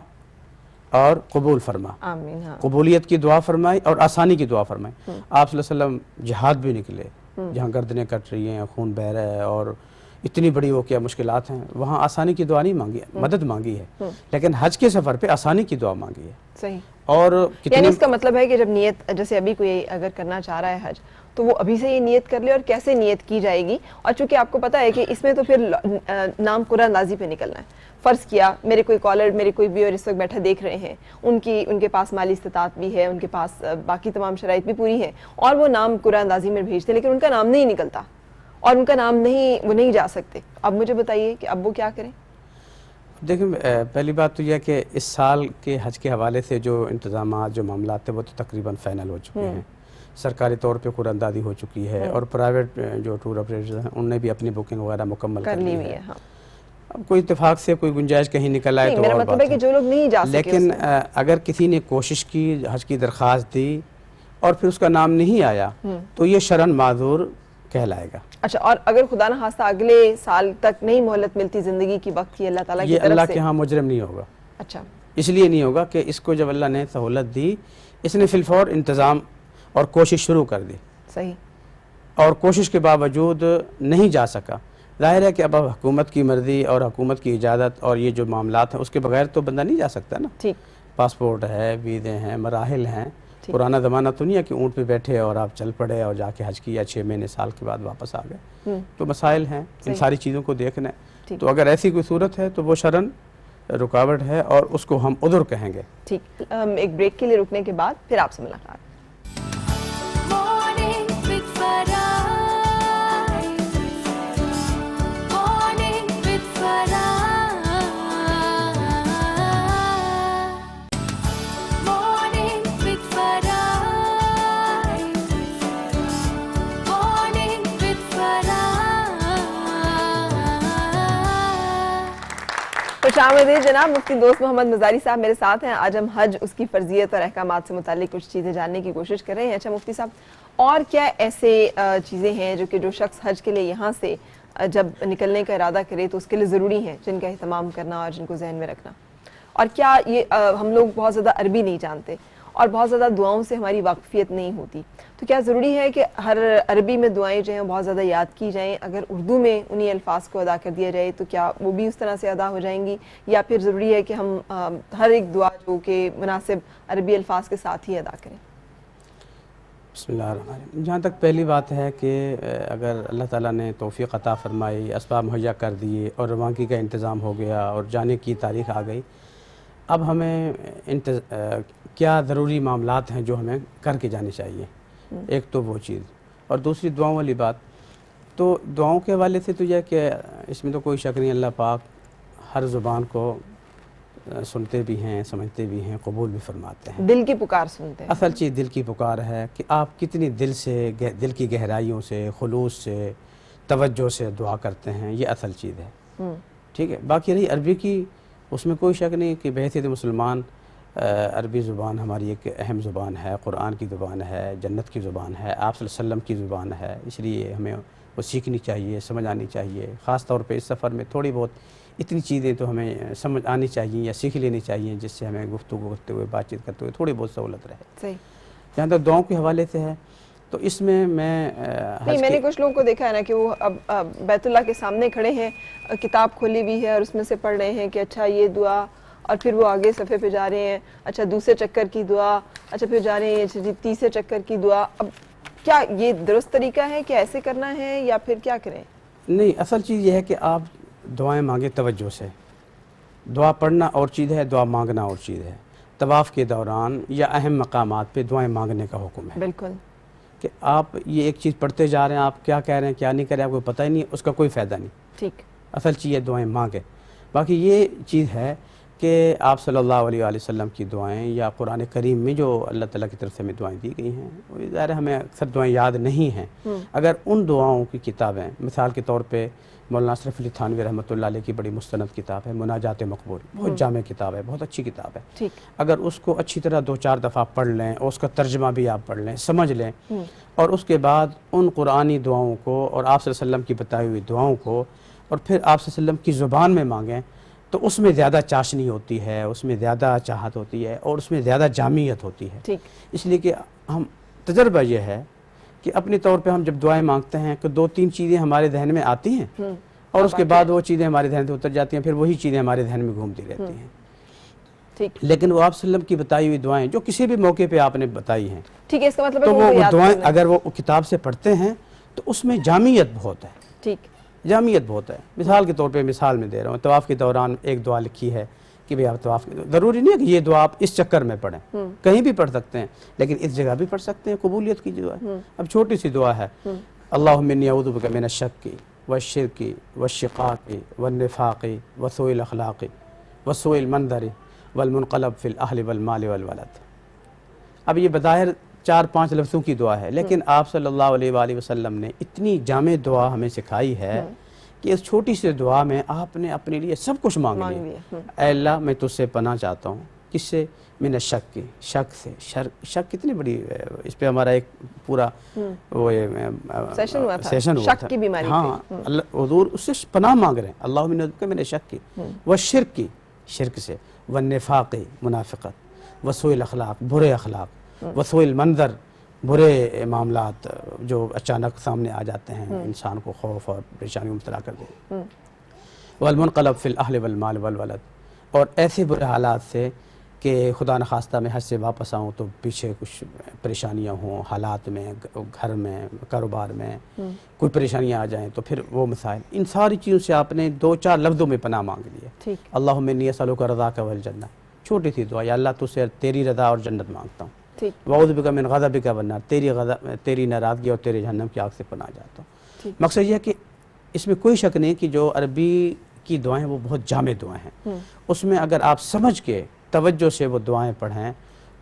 اور قبول فرما. آمین. ہاں قبولیت کی دعا فرمائی اور آسانی کی دعا فرمائی. آپ صلی اللہ علیہ وسلم جہاد بھی نکلے جہاں گردنیں کٹ رہی ہیں، خون بہہ رہا ہے اور اتنی بڑی وہ کیا مشکلات ہیں، وہاں آسانی کی دعا نہیں مانگی، مدد مانگی ہے، لیکن حج کے سفر پہ آسانی کی دعا مانگی ہے. صحیح. اور یعنی اس کا مطلب ہے کہ جب نیت، جیسے ابھی کوئی اگر کرنا چاہ رہا ہے حج تو وہ ابھی سے یہ نیت کر لے، اور کیسے نیت کی جائے گی. اور چونکہ آپ کو پتہ ہے کہ اس میں تو پھر نام قرآن اندازی پہ نکلنا ہے. فرض کیا میرے کوئی کالر، میرے کوئی ویور اس وقت بیٹھا دیکھ رہے ہیں، ان کے پاس مالی استطاعت بھی ہے، ان کے پاس باقی تمام شرائط بھی پوری ہیں، اور وہ نام قرآن اندازی میں بھیجتے لیکن ان کا نام نہیں نکلتا اور ان کا نام نہیں، وہ نہیں جا سکتے. اب مجھے بتائیے کہ اب وہ کیا کریں؟ دیکھیں پہلی بات تو یہ ہے کہ اس سال کے حج کے حوالے سے جو انتظامات، جو معاملات ہیں وہ تو تقریباً فائنل ہو چکے ہیں. سرکاری طور پہ قرآن اندازی ہو چکی ہے اور پرائیویٹ جو ٹور آپریٹرز ہیں انہوں نے بھی اپنی بکنگ وغیرہ مکمل کر لی ہے. ہاں. اب کوئی اتفاق سے کوئی گنجائش کہیں نکل آئے تو میرا اور مطلب بات ہے کہ جو لوگ نہیں جا سکے، لیکن اگر کسی نے کوشش کی، حج کی درخواست دی اور پھر اس کا نام نہیں آیا تو یہ شرعاً معذور کہلائے گا. اچھا، اور اگر خدا نہ خواستہ اگلے سال تک نہیں مہلت ملتی زندگی کی وقت کی اللہ تعالیٰ کی یہ طرف اللہ سے، کے ہاں مجرم نہیں ہوگا. اچھا، اس لیے نہیں ہوگا کہ اس کو جب اللہ نے سہولت دی، اس نے فی الفور انتظام اور کوشش شروع کر دی، صحیح، اور کوشش کے باوجود نہیں جا سکا. ظاہر ہے کہ اب حکومت کی مرضی اور حکومت کی اجازت اور یہ جو معاملات ہیں اس کے بغیر تو بندہ نہیں جا سکتا نا. ٹھیک. پاسپورٹ ہے، ویزے ہیں، مراحل ہیں. پرانا زمانہ تو نہیں ہے کہ اونٹ پہ بیٹھے اور آپ چل پڑے اور جا کے حج کیا 6 مہینے سال کے بعد واپس آ گئے. تو مسائل ہیں، ان ساری چیزوں کو دیکھنا ہے. تو اگر ایسی کوئی صورت ہے تو وہ شرعاً رکاوٹ ہے اور اس کو ہم عذر کہیں گے. ٹھیک. ایک بریک کے لیے رکنے کے بعد پھر آپ سے ملاقات. خوش آمدید جناب. مفتی دوست محمد مزاری صاحب میرے ساتھ ہیں. آج ہم حج، اس کی فرضیت اور احکامات سے متعلق کچھ چیزیں جاننے کی کوشش کر رہے ہیں. اچھا مفتی صاحب، اور کیا ایسے چیزیں ہیں جو شخص حج کے لیے یہاں سے جب نکلنے کا ارادہ کرے تو اس کے لیے ضروری ہیں، جن کا اہتمام کرنا اور جن کو ذہن میں رکھنا؟ اور کیا یہ ہم لوگ بہت زیادہ عربی نہیں جانتے اور بہت زیادہ دعاؤں سے ہماری واقفیت نہیں ہوتی، تو کیا ضروری ہے کہ ہر عربی میں دعائیں جو ہیں بہت زیادہ یاد کی جائیں؟ اگر اردو میں انہی الفاظ کو ادا کر دیا جائے تو کیا وہ بھی اس طرح سے ادا ہو جائیں گی، یا پھر ضروری ہے کہ ہم ہر ایک دعا جو کہ مناسب عربی الفاظ کے ساتھ ہی ادا کریں؟ بسم اللہ الرحمن الرحیم. جہاں تک پہلی بات ہے کہ اگر اللہ تعالیٰ نے توفیق عطا فرمائی، اسباب مہیا کر دیے اور روانگی کا انتظام ہو گیا اور جانے کی تاریخ آ گئی، اب ہمیں کیا ضروری معاملات ہیں جو ہمیں کر کے جانے چاہیے. ایک تو وہ چیز، اور دوسری دعاؤں والی بات. تو دعاؤں کے حوالے سے تو یہ کہ اس میں تو کوئی شک نہیں، اللہ پاک ہر زبان کو سنتے بھی ہیں، سمجھتے بھی ہیں، قبول بھی فرماتے ہیں. دل کی پکار سنتے ہیں. اصل چیز دل کی پکار ہے کہ آپ کتنی دل سے، دل کی گہرائیوں سے، خلوص سے، توجہ سے دعا کرتے ہیں، یہ اصل چیز ہے. ٹھیک ہے. باقی رہی عربی کی، اس میں کوئی شک نہیں کہ بحیثیت مسلمان عربی زبان ہماری ایک اہم زبان ہے، قرآن کی زبان ہے، جنت کی زبان ہے، آپ صلی اللہ علیہ وسلم کی زبان ہے. اس لیے ہمیں وہ سیکھنی چاہیے، سمجھ آنی چاہیے. خاص طور پہ اس سفر میں تھوڑی بہت اتنی چیزیں تو ہمیں سمجھ آنی چاہیے یا سیکھ لینی چاہیے جس سے ہمیں گفتگو کرتے ہوئے، بات چیت کرتے ہوئے تھوڑی بہت سہولت رہے. صحیح. جہاں تک دعاؤں کے حوالے سے ہے تو اس میں میں نے کچھ لوگوں کو دیکھا ہے نا کہ وہ اب بیت اللہ کے سامنے کھڑے ہیں، کتاب کھولی بھی ہے اور اس میں سے پڑھ رہے ہیں کہ اچھا یہ دعا، اور پھر وہ آگے صفحے پہ جا رہے ہیں، اچھا دوسرے چکر کی دعا، اچھا پھر جا رہے ہیں تیسرے چکر کی دعا. اب کیا یہ درست طریقہ ہے کہ ایسے کرنا ہے یا پھر کیا کریں؟ نہیں، اصل چیز یہ ہے کہ آپ دعائیں مانگیں توجہ سے. دعا پڑھنا اور چیز ہے، دعا مانگنا اور چیز ہے. طواف کے دوران یا اہم مقامات پہ دعائیں مانگنے کا حکم ہے. بالکل. کہ آپ یہ ایک چیز پڑھتے جا رہے ہیں، آپ کیا کہہ رہے ہیں کیا نہیں کہہ رہے ہیں آپ کو پتہ ہی نہیں، اس کا کوئی فائدہ نہیں. ٹھیک. اصل چیز ہے دعائیں مانگیں. باقی یہ چیز ہے کہ آپ صلی اللہ علیہ وآلہ وسلم کی دعائیں یا قرآن کریم میں جو اللہ تعالیٰ کی طرف سے ہمیں دعائیں دی گئی ہیں وہ ظاہر ہمیں اکثر دعائیں یاد نہیں ہیں. اگر ان دعاؤں کی کتابیں مثال کے طور پہ مولانا اشرف علی تھانوی رحمۃ اللہ علیہ کی بڑی مستند کتاب ہے مناجات مقبول، بہت جامع کتاب ہے، بہت اچھی کتاب ہے. ٹھیک. اگر اس کو اچھی طرح 2-4 دفعہ پڑھ لیں اور اس کا ترجمہ بھی آپ پڑھ لیں، سمجھ لیں، اور اس کے بعد ان قرآنی دعاؤں کو اور آپ صلی اللہ علیہ وسلم کی بتائی ہوئی دعاؤں کو اور پھر آپ صلی اللہ علیہ وسلم کی زبان میں مانگیں تو اس میں زیادہ چاشنی ہوتی ہے، اس میں زیادہ چاہت ہوتی ہے اور اس میں زیادہ جامعیت ہوتی ہے. ٹھیک. اس لیے کہ ہم تجربہ یہ ہے کہ اپنے طور پہ ہم جب دعائیں مانگتے ہیں کہ 2-3 چیزیں ہمارے ذہن میں آتی ہیں اور اس کے بعد وہ چیزیں ہمارے ذہن سے اتر جاتی ہیں، پھر وہی چیزیں ہمارے ذہن میں گھومتی رہتی ہیں. ٹھیک. لیکن وہ آپ صلی اللہ علیہ وسلم کی بتائی ہوئی دعائیں جو کسی بھی موقع پہ آپ نے بتائی ہیں، ٹھیک ہے، اس کا مطلب ہے تو کہ ان کو وہ یاد دعائیں کرنا ہے. اگر وہ کتاب سے پڑھتے ہیں تو اس میں جامعیت بہت ہے، ٹھیک. جامعیت بہت ہے. مثال کے طور پہ مثال میں دے رہا ہوں، طواف کے دوران ایک دعا لکھی ہے کہ بھئی آپ طواف ضروری نہیں ہے کہ یہ دعا آپ اس چکر میں پڑھیں، کہیں بھی پڑھ سکتے ہیں، لیکن اس جگہ بھی پڑھ سکتے ہیں. قبولیت کی دعا ہے. اب چھوٹی سی دعا ہے، اللہم انی اعوذ بک من الشک والشرک والشقاق والنفاق وسوء الاخلاق وسوء المنظر والمنقلب فی الاہل والمال والولد. اب یہ بظاہر 4-5 لفظوں کی دعا ہے، لیکن آپ صلی اللہ علیہ وآلہ وسلم نے اتنی جامع دعا ہمیں سکھائی ہے کہ اس چھوٹی سی دعا میں آپ نے اپنے لیے سب کچھ مانگ لیا. اے اللہ میں تجھ سے پناہ چاہتا ہوں، کس سے؟ من الشک کی، شک سے. شک کتنی بڑی، اس پہ ہمارا ایک پورا وہ سیشن ہوا تھا، سیشن ہوا شک تھا. کی بیماری ہاں اللہ حضور اس سے پناہ مانگ رہے ہیں. اللہم انی اعوذ بک من الشک کی والشرک کی، شرک سے، والنفاق منافقت، وسوء الاخلاق برے اخلاق، وسوء المنظر برے معاملات جو اچانک سامنے آ جاتے ہیں انسان کو خوف اور پریشانی میں مبتلا کر دیں، والمنقلب فی الاہل والمال والولد، اور ایسے برے حالات سے کہ خدا نخواستہ میں حج سے واپس آؤں تو پیچھے کچھ پریشانیاں ہوں، حالات میں، گھر میں، کاروبار میں کوئی پریشانیاں آ جائیں تو پھر وہ مسائل. ان ساری چیزوں سے آپ نے 2-4 لفظوں میں پناہ مانگ لی ہے. ٹھیک. اللہم انی اسألک رضاک والجنہ، چھوٹی سی دعا، یا اللہ تجھ سے تیری رضا اور جنت مانگتا ہوں. ٹھیک. واعوذ بک من غضبک والنار، تیری ناراضگی اور تیرے جہنم کی آگ سے پناہ جاتا ہوں. مقصد یہ ہے کہ اس میں کوئی شک نہیں کہ جو عربی کی دعائیں وہ بہت جامع دعائیں ہیں. اس میں اگر آپ سمجھ کے توجہ سے وہ دعائیں پڑھیں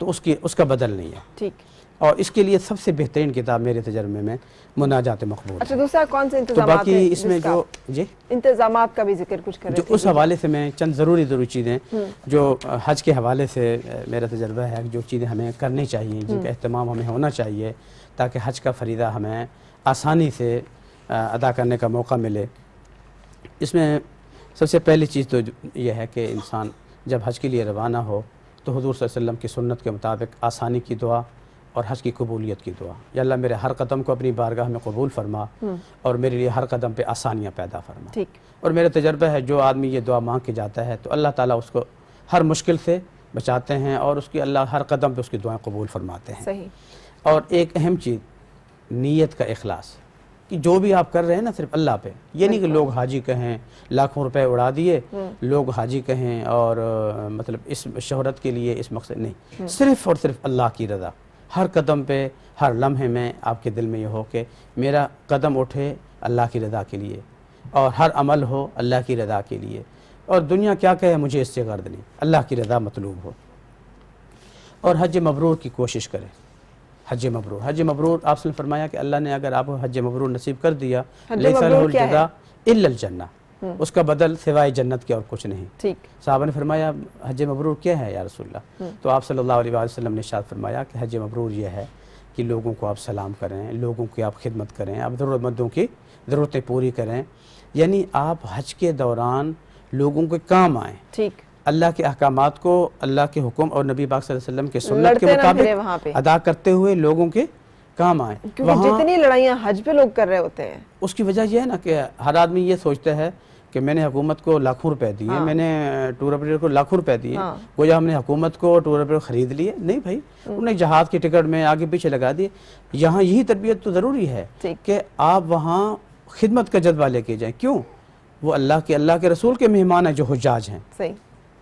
تو اس کا بدل نہیں ہے. ٹھیک. اور اس کے لیے سب سے بہترین کتاب میرے تجربے میں مناجات مقبول. اچھا، دوسرا کون سے تو انتظامات باقی ہیں اس میں جس کا جو جی انتظامات کا بھی ذکر کچھ کر جو رہے اس حوالے سے میں چند ضروری چیزیں جو حج کے حوالے سے میرا تجربہ ہے، جو چیزیں ہمیں کرنی چاہیے، جن کا اہتمام ہمیں ہونا چاہیے تاکہ حج کا فریضہ ہمیں آسانی سے ادا کرنے کا موقع ملے. اس میں سب سے پہلی چیز تو یہ ہے کہ انسان جب حج کے لیے روانہ ہو تو حضور صلی اللہ علیہ وسلم کی سنت کے مطابق آسانی کی دعا اور حج کی قبولیت کی دعا. یا اللہ میرے ہر قدم کو اپنی بارگاہ میں قبول فرما اور میرے لیے ہر قدم پہ آسانیاں پیدا فرما. ٹھیک. اور میرا تجربہ ہے جو آدمی یہ دعا مانگ کے جاتا ہے تو اللہ تعالیٰ اس کو ہر مشکل سے بچاتے ہیں اور اس کی اللہ ہر قدم پہ اس کی دعائیں قبول فرماتے ہیں. صحیح. اور ایک اہم چیز نیت کا اخلاص، کہ جو بھی آپ کر رہے ہیں نا صرف اللہ پہ. یہ نہیں کہ لوگ حاجی کہیں، لاکھوں روپے اڑا دیے، لوگ حاجی کہیں اور مطلب اس شہرت کے لیے اس مقصد نہیں، صرف اور صرف اللہ کی رضا. ہر قدم پہ، ہر لمحے میں آپ کے دل میں یہ ہو کہ میرا قدم اٹھے اللہ کی رضا کے لیے اور ہر عمل ہو اللہ کی رضا کے لیے، اور دنیا کیا کہے مجھے اس سے غرض نہیں، اللہ کی رضا مطلوب ہو. اور حج مبرور کی کوشش کریں. حج مبرور، حج مبرور آپ نے فرمایا کہ اللہ نے اگر آپ کو حج مبرور نصیب کر دیا، لیس لہ الجزاء الا الجنہ، اس کا بدل سوائے جنت کے اور کچھ نہیں. ٹھیک. صحابہ نے فرمایا حج مبرور کیا ہے یا رسول اللہ؟ تو آپ صلی اللہ علیہ وآلہ وسلم نے ارشاد فرمایا کہ حج مبرور یہ ہے کہ لوگوں کو آپ سلام کریں، لوگوں کی آپ خدمت کریں، آپ ضرورت مندوں کی ضرورتیں پوری کریں، یعنی آپ حج کے دوران لوگوں کے کام آئیں. ٹھیک. اللہ کے احکامات کو اللہ کے حکم اور نبی پاک صلی اللہ علیہ وسلم کے سنت کے مطابق ادا کرتے ہوئے لوگوں کے کام آئیں. کیونکہ جتنی لڑائیاں حج پہ لوگ کر رہے ہوتے ہیں اس کی وجہ یہ ہے نا کہ ہر آدمی یہ سوچتا ہے کہ میں نے حکومت کو لاکھوں روپے دیے، میں نے ٹور آپریٹر کو لاکھوں روپے دیے، گویا ہم نے حکومت کو ٹور آپریٹر خرید لیے. نہیں بھائی، انہوں نے جہاز کی ٹکٹ میں آگے پیچھے لگا دیے. یہاں یہی تربیت تو ضروری ہے کہ آپ وہاں خدمت کا جذبہ لے کے جائیں. کیوں؟ وہ اللہ کے رسول کے مہمان ہیں جو حجاج ہیں. صحیح.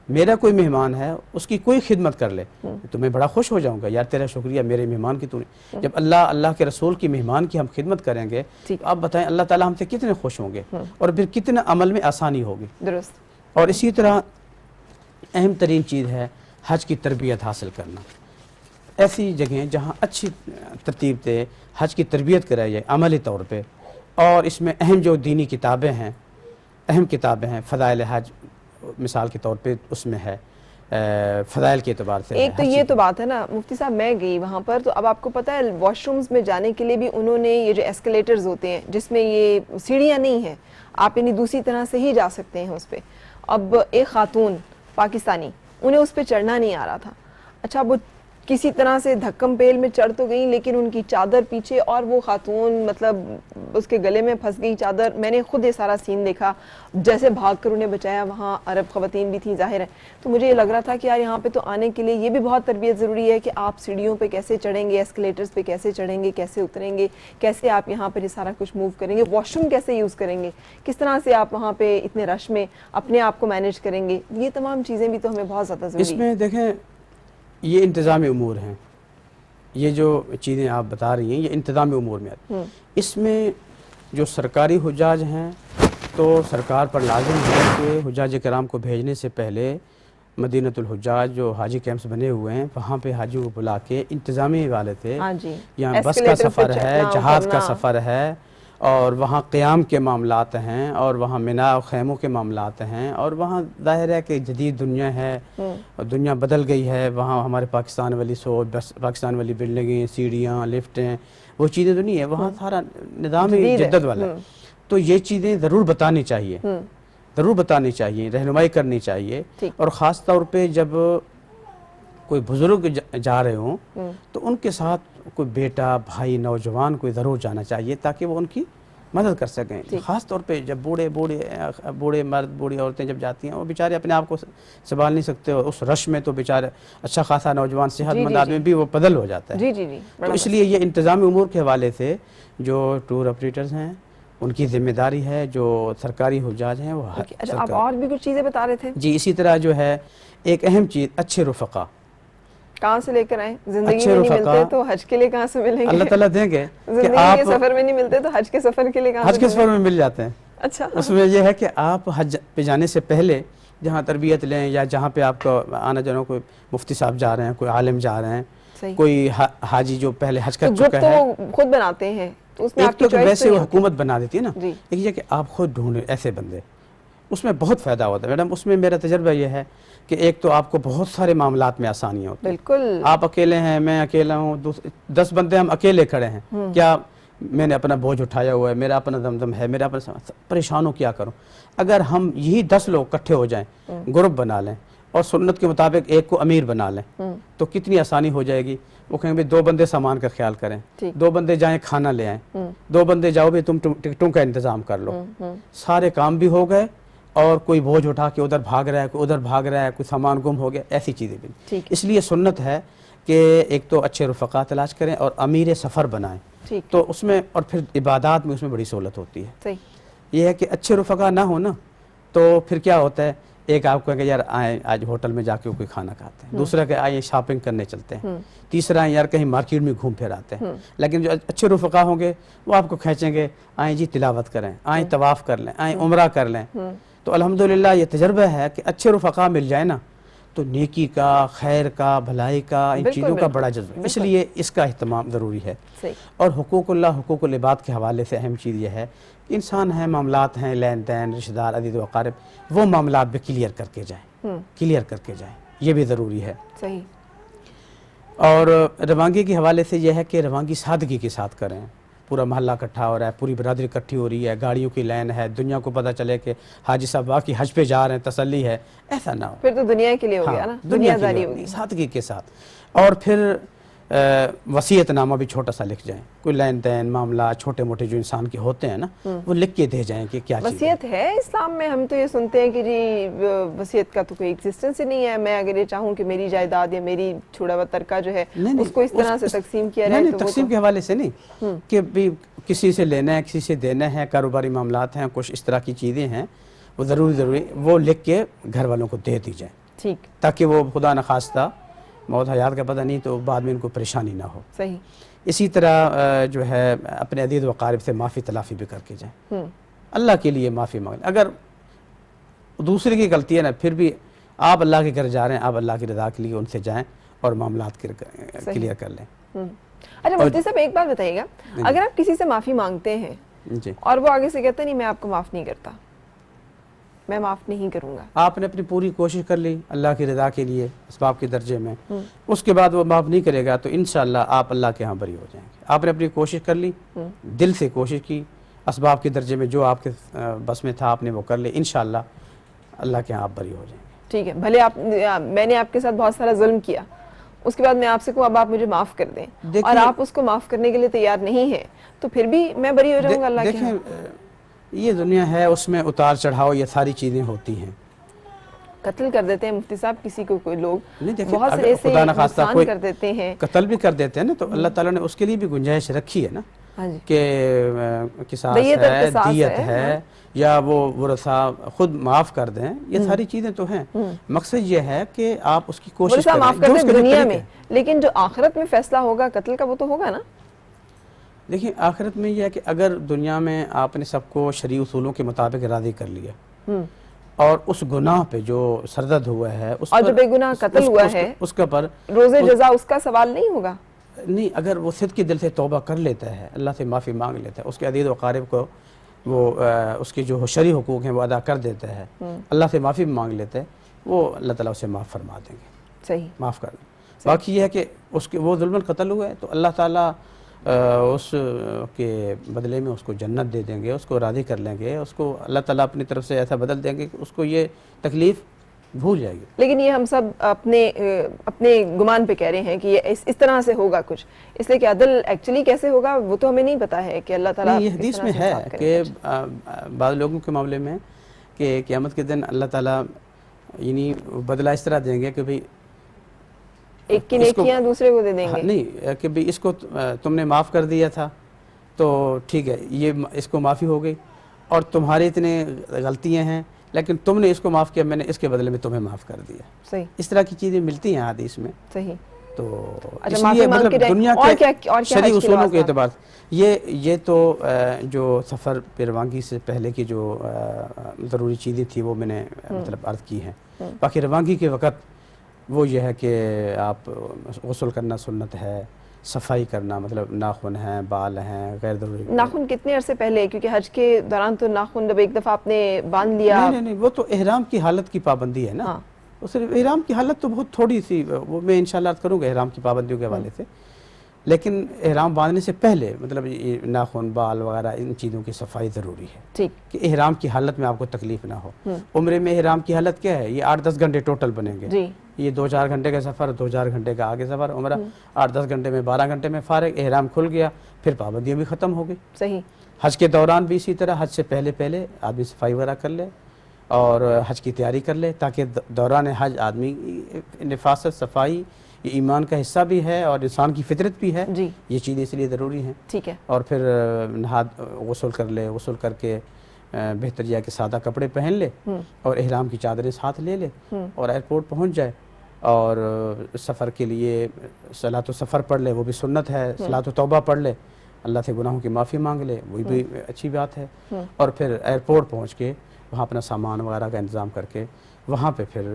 میرا کوئی مہمان ہے، اس کی کوئی خدمت کر لے تو میں بڑا خوش ہو جاؤں گا، یار تیرا شکریہ میرے مہمان کی. تو جب اللہ کے رسول کی مہمان کی ہم خدمت کریں گے تو آپ بتائیں اللہ تعالیٰ ہم سے کتنے خوش ہوں گے اور پھر کتنا عمل میں آسانی ہوگی. درست. اور اسی طرح اہم ترین چیز ہے حج کی تربیت حاصل کرنا. ایسی جگہیں جہاں اچھی ترتیب سے حج کی تربیت کرائی جائے عملی طور پہ, اور اس میں اہم جو دینی کتابیں ہیں, اہم کتابیں ہیں, فضائل حج مثال کے طور پہ اس میں ہے, فضائل کے اعتبار سے. ایک تو یہ تو بات ہے نا مفتی صاحب, میں گئی وہاں پر تو اب آپ کو پتہ ہے واش رومز میں جانے کے لیے بھی انہوں نے یہ جو ایسکلیٹرز ہوتے ہیں جس میں یہ سیڑھیاں نہیں ہیں, آپ یعنی دوسری طرح سے ہی جا سکتے ہیں اس پہ. اب ایک خاتون پاکستانی, انہیں اس پہ چڑھنا نہیں آ رہا تھا. اچھا وہ کسی طرح سے دھکم پیل میں چڑھ تو گئیں, لیکن ان کی چادر پیچھے, اور وہ خاتون مطلب اس کے گلے میں پھنس گئی چادر. میں نے خود یہ سارا سین دیکھا, جیسے بھاگ کر انہیں بچایا. وہاں عرب خواتین بھی تھیں ظاہر ہے, تو مجھے یہ لگ رہا تھا کہ یار یہاں پہ تو آنے کے لیے یہ بھی بہت تربیت ضروری ہے کہ آپ سیڑھیوں پہ کیسے چڑھیں گے, ایسکلیٹرز پہ کیسے چڑھیں گے, کیسے اتریں گے, کیسے آپ یہاں پر یہ سارا کچھ موو کریں گے, واش روم کیسے یوز کریں گے, کس طرح سے آپ وہاں پہ اتنے رش میں اپنے آپ کو مینیج کریں گے. یہ تمام چیزیں بھی تو ہمیں بہت زیادہ ضروری ہیں. اس میں دیکھیں یہ انتظامی امور ہیں, یہ جو چیزیں آپ بتا رہی ہیں یہ انتظامی امور میں آتی ہیں. اس میں جو سرکاری حجاج ہیں تو سرکار پر لازم ہے کہ حجاج کرام کو بھیجنے سے پہلے مدینۃ الحجاج جو حاجی کیمپس بنے ہوئے ہیں وہاں پہ حاجیوں کو بلا کے انتظامی والے تھے. یہاں بس کا سفر ہے, جہاز کا سفر ہے, اور وہاں قیام کے معاملات ہیں, اور وہاں منا و خیموں کے معاملات ہیں, اور وہاں ظاہر ہے کہ جدید دنیا ہے, دنیا بدل گئی ہے. وہاں ہمارے پاکستان والی سوچ, بس پاکستان والی بلڈنگیں, سیڑھیاں, لفٹیں, وہ چیزیں تو نہیں ہے. وہاں سارا نظام جدت والا ہے. تو یہ چیزیں ضرور بتانی چاہیے, ضرور بتانی چاہیے, رہنمائی کرنی چاہیے. اور خاص طور پہ جب کوئی بزرگ جا رہے ہوں تو ان کے ساتھ کوئی بیٹا, بھائی, نوجوان کوئی ضرور جانا چاہیے تاکہ وہ ان کی مدد کر سکیں. خاص طور پہ جب بوڑھے مرد, بوڑھی عورتیں جب جاتی ہیں وہ بیچارے اپنے آپ کو سنبھال نہیں سکتے, اور اس رش میں تو بیچارے اچھا خاصا نوجوان صحت مند آدمی بھی وہ بدل ہو جاتا ہے. تو اس لیے یہ انتظامی امور کے حوالے سے جو ٹور آپریٹرز ہیں ان کی ذمہ داری ہے, جو سرکاری حجاج ہیں وہ. اچھا آپ اور بھی کچھ چیزیں بتا رہے تھے. جی اسی طرح جو ہے ایک اہم چیز اچھے رفقا کہاں سے لے کر آئیں؟ زندگی میں نہیں ملتے تو حج کے لیے کہاں سے ملیں گے؟ اللہ تعالیٰ دیں گے. زندگی کے سفر میں نہیں ملتے تو حج کے سفر کے لیے کہاں سے؟ حج کے سفر میں مل جاتے ہیں. اچھا, اس میں یہ ہے کہ آپ حج پہ جانے سے پہلے جہاں تربیت لیں, یا جہاں پہ آپ کو آنا جانا, کوئی مفتی صاحب جا رہے ہیں, کوئی عالم جا رہے ہیں, کوئی حاجی جو پہلے حج کر چکا ہے, تو خود بناتے ہیں. ایک تو ویسے وہ حکومت بنا دیتی ہے نا, ایک یہ کہ آپ خود ڈھونڈیں ایسے بندے, اس میں بہت فائدہ ہوتا ہے. میڈم اس میں میرا تجربہ یہ ہے کہ ایک تو آپ کو بہت سارے معاملات میں آسانیاں ہوتی ہیں. بالکل, آپ اکیلے ہیں, میں اکیلا ہوں, 10 بندے ہم اکیلے کھڑے ہیں, کیا میں نے اپنا بوجھ اٹھایا ہوا ہے, میرا اپنا دمدم ہے, میرا اپنا پریشان ہوں, کیا کروں. اگر ہم یہی 10 لوگ اکٹھے ہو جائیں, گروپ بنا لیں, اور سنت کے مطابق ایک کو امیر بنا لیں, تو کتنی آسانی ہو جائے گی. وہ کہیں گے 2 بندے سامان کا خیال کریں, 2 بندے جائیں کھانا لے آئیں, 2 بندے جاؤ بھی تم ٹکٹوں کا انتظام کر لو. سارے کام بھی ہو گئے, اور کوئی بوجھ اٹھا کے ادھر بھاگ رہا ہے, کوئی ادھر بھاگ رہا ہے, کوئی سامان گم ہو گیا, ایسی چیزیں بھی. اس لیے سنت ہے کہ ایک تو اچھے رفقا تلاش کریں اور امیر سفر بنائیں. تو اس میں, اور پھر عبادات میں اس میں بڑی سہولت ہوتی ہے. یہ ہے کہ اچھے رفقا نہ ہو نا تو پھر کیا ہوتا ہے, ایک آپ کہیں کہ یار آئیں آج ہوٹل میں جا کے کوئی کھانا کھاتے ہیں, دوسرا کہ آئیں شاپنگ کرنے چلتے ہیں, تیسرا یار کہیں مارکیٹ میں گھوم پھر آتے ہیں. لیکن جو اچھے رفقا ہوں گے وہ آپ کو کھینچیں گے, آئیں جی تلاوت کریں, آئیں طواف کر لیں, آئیں عمرہ کر لیں. تو الحمدللہ یہ تجربہ ہے کہ اچھے رفقا مل جائے نا تو نیکی کا, خیر کا, بھلائی کا, ان چیزوں کا بڑا جذبہ. اس لیے اس کا اہتمام ضروری ہے. اور حقوق اللہ, حقوق العباد کے حوالے سے اہم چیز یہ ہے کہ انسان ہیں, معاملات ہیں, لین دین, رشتہ دار, عزیز و اقارب, وہ معاملات بھی کلیئر کر کے جائیں, کلیئر کر کے جائیں, یہ بھی ضروری ہے. صحیح. اور روانگی کے حوالے سے یہ ہے کہ روانگی سادگی کے ساتھ کریں. پورا محلہ اکٹھا ہو رہا ہے, پوری برادری اکٹھی ہو رہی ہے, گاڑیوں کی لائن ہے, دنیا کو پتہ چلے کہ حاجی صاحب واقعی حج پہ جا رہے ہیں, تسلی ہے, ایسا نہ ہو. پھر تو دنیا کے لیے ہو گیا نا, دنیا داری ہوگی. سادگی کے ساتھ. اور پھر وصیت نامہ بھی چھوٹا سا لکھ جائیں, کوئی لین دین معاملہ چھوٹے موٹے جو انسان کے ہوتے ہیں نا, وہ لکھ کے دے جائیں کہ کیا چیز وصیت ہے اسلام میں. ہم تو یہ سنتے ہیں کہ جی وصیت کا تو کوئی ایگزسٹنس ہی نہیں ہے, میں اگر یہ چاہوں کہ میری جائیداد یا میری چھوڑا ہوا ترکہ جو ہے اس کو اس طرح سے تقسیم کیا جائے, تو تقسیم کے حوالے سے نہیں کہ کسی سے لینا ہے, کسی سے دینا ہے, کاروباری معاملات ہیں, کچھ اس طرح کی چیزیں ہیں, وہ ضروری وہ لکھ کے گھر والوں کو دے دی جائیں, ٹھیک, تاکہ وہ خدا نخواستہ موت حیات کا پتہ نہیں تو بعد میں ان کو پریشانی نہ ہو. صحیح. اسی طرح جو ہے اپنے عزیز و اقارب سے معافی تلافی بھی کر کے جائیں, اللہ کے لیے معافی مانگیں. اگر دوسرے کی غلطی ہے نا, پھر بھی آپ اللہ کے گھر جا رہے ہیں، آپ اللہ کی رضا کے لیے ان سے جائیں اور معاملات کلیئر کر لیں. اچھا مفتی صاحب ایک بات بتائیے گا، اگر آپ کسی سے معافی مانگتے ہیں جی اور وہ آگے سے کہتے نہیں میں آپ کو معاف نہیں کرتا، میں معاف نہیں کروں گا، آپ نے اپنی پوری کوشش کر لی اللہ کی رضا کے لیے اسباب کے درجے میں، اس کے بعد وہ معاف نہیں کرے گا تو انشاءاللہ آپ اللہ کے ہاں بری ہو جائیں گے. آپ نے اپنی کوشش کر لی، دل سے کوشش کی، اسباب کے درجے میں جو آپ کے بس میں تھا آپ نے وہ کر لی، انشاءاللہ اللہ کے ہاں آپ بری ہو جائیں گے. ٹھیک ہے، بھلے آپ میں نے آپ کے ساتھ بہت سارا ظلم کیا، اس کے بعد میں آپ سے کہوں اب آپ مجھے معاف کر دیں اور آپ اس کو معاف کرنے کے لیے تیار نہیں ہیں تو پھر بھی میں بری ہو جاؤں گا اللہ کے ہاں. دیکھیں یہ دنیا ہے، اس میں اتار چڑھاؤ یہ ساری چیزیں ہوتی ہیں. قتل کر دیتے ہیں مفتی صاحب کسی کو کوئی لوگ، نہیں دیکھیں بہت سے اگر ایسے خدا نخواستہ نقصان کوئی کر دیتے ہیں. قتل بھی کر دیتے ہیں نا تو اللہ تعالیٰ نے اس کے لیے بھی گنجائش رکھی ہے نا ہاں جی، کہ قصاص دیت اور ہے، قصاص دیت ہے، ہے، یا وہ ورثہ خود معاف کر دیں، یہ ساری چیزیں تو ہیں. مقصد یہ ہے کہ آپ اس کی کوشش ورثہ کریں معاف جو کر اس دیں کے دنیا طریقے میں، ہیں. لیکن جو آخرت میں فیصلہ ہوگا قتل کا وہ تو ہوگا نا. دیکھیں آخرت میں یہ ہے کہ اگر دنیا میں آپ نے سب کو شرعی اصولوں کے مطابق راضی کر لیا اور اس گناہ پہ جو سرزد ہوا ہے اس اور پر جو بے گناہ قتل ہوا ہے اس کے پر روز جزا اس کا سوال نہیں ہوگا. نہیں، اگر وہ صدق کے دل سے توبہ کر لیتا ہے، اللہ سے معافی مانگ لیتا ہے، اس کے عزیز و اقارب کو وہ اس کے جو شرعی حقوق ہیں وہ ادا کر دیتا ہے، اللہ سے معافی مانگ لیتا ہے، وہ اللہ تعالیٰ اسے معاف فرما دیں گے، صحیح، معاف کر دیں. باقی یہ ہے کہ اس کے وہ ظلم قتل ہوا ہے تو اللہ تعالیٰ اس کے بدلے میں اس کو جنت دے دیں گے، اس کو راضی کر لیں گے، اس کو اللہ تعالیٰ اپنی طرف سے ایسا بدل دیں گے کہ اس کو یہ تکلیف بھول جائے گی. لیکن یہ ہم سب اپنے گمان پہ کہہ رہے ہیں کہ یہ اس طرح سے ہوگا کچھ، اس لیے کہ عدل ایکچولی کیسے ہوگا وہ تو ہمیں نہیں پتا ہے کہ اللہ تعالیٰ یہ حدیث میں ہے کہ بعض لوگوں کے معاملے میں کہ قیامت کے دن اللہ تعالیٰ یعنی بدلہ اس طرح دیں گے کہ بھئی ایک کی نیکیاں دوسرے کو دے دیں گے. نہیں کہ بھئی اس کو تم نے معاف کر دیا تھا تو ٹھیک ہے، یہ اس کو معافی ہو گئی، اور تمہاری اتنے غلطیاں ہیں لیکن تم نے اس کو معاف کیا، میں نے اس کے بدلے میں تمہیں معاف کر دیا. صحیح، اس طرح کی چیزیں ملتی ہیں حدیث میں. صحیح. تو اچھا اس معافی لیے مانگ مطلب کے دنیا اور کے کیا شرعی حج کے اصولوں کے لباس اعتبار یہ تو جو سفر پہ روانگی سے پہلے کی جو ضروری چیزیں تھی وہ میں نے مطلب عرض کی ہیں. باقی روانگی کے وقت وہ یہ ہے کہ آپ غسل کرنا سنت ہے، صفائی کرنا مطلب ناخن ہیں، بال ہیں، غیر ضروری. ناخن کتنے عرصے پہلے؟ کیونکہ حج کے دوران تو ناخن جب ایک دفعہ آپ نے باندھ لیا. نہیں وہ تو احرام کی حالت کی پابندی ہے نا. وہ صرف احرام کی حالت تو بہت تھوڑی سی، وہ میں انشاءاللہ عرض کروں گا احرام کی پابندیوں کے حوالے سے. لیکن احرام باندھنے سے پہلے مطلب یہ ناخن، بال وغیرہ ان چیزوں کی صفائی ضروری ہے. ٹھیک. کہ احرام کی حالت میں آپ کو تکلیف نہ ہو. عمرے میں احرام کی حالت کیا ہے؟ یہ 8-10 گھنٹے ٹوٹل بنیں گے. جی. یہ 2-4 گھنٹے کا سفر، 2-4 گھنٹے کا آگے سفر. عمرہ 8-10 گھنٹے میں 12 گھنٹے میں فارغ، احرام کھل گیا، پھر پابندیاں بھی ختم ہو گئی. صحیح. حج کے دوران بھی اسی طرح، حج سے پہلے آدمی صفائی وغیرہ کر لے اور حج کی تیاری کر لے تاکہ دوران حج آدمی نفاست، صفائی یہ ایمان کا حصہ بھی ہے اور انسان کی فطرت بھی ہے. جی. یہ چیزیں اس لیے ضروری ہیں. ٹھیک ہے. اور پھر غسل کر لے، غسل کر کے بہتر یہ کہ سادہ کپڑے پہن لے اور احرام کی چادریں ساتھ لے لے اور ایئرپورٹ پہنچ جائے اور سفر کے لیے صلاۃ السفر پڑھ لے، وہ بھی سنت ہے. صلاۃ توبہ پڑھ لے، اللہ سے گناہوں کی معافی مانگ لے، وہ بھی اچھی بات ہے. اور پھر ایئرپورٹ پہنچ کے وہاں اپنا سامان وغیرہ کا انتظام کر کے وہاں پہ پھر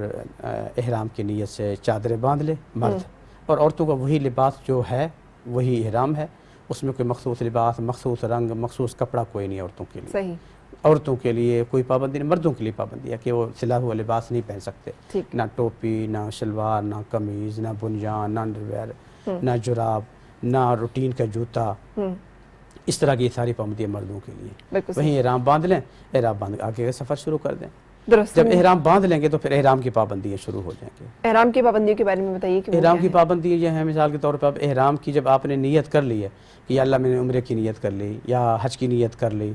احرام کی نیت سے چادریں باندھ لے مرد. اور عورتوں کا وہی لباس جو ہے وہی احرام ہے، اس میں کوئی مخصوص لباس، مخصوص رنگ، مخصوص کپڑا کوئی نہیں عورتوں کے لیے. صحیح. عورتوں کے لیے کوئی پابندی نہیں، مردوں کے لیے پابندی ہے کہ وہ سلا ہوا لباس نہیں پہن سکتے. نہ ٹوپی، نہ شلوار، نہ قمیض، نہ بنیان، نہ انڈرویئر، نہ جراب، نہ روٹین کا جوتا. اس طرح کی ساری پابندیاں مردوں کے لیے. وہیں احرام باندھ لیں، احرام باندھ آگے کا سفر شروع کر دیں. جب احرام باندھ لیں گے تو پھر احرام کی پابندیاں شروع ہو جائیں گے. احرام کی پابندیوں کے بارے میں بتائیے. کہ احرام کی پابندی یہ ہے مثال کے طور پر اب احرام کی جب آپ نے نیت کر لی ہے کہ یا اللہ میں نے عمرے کی نیت کر لی یا حج کی نیت کر لی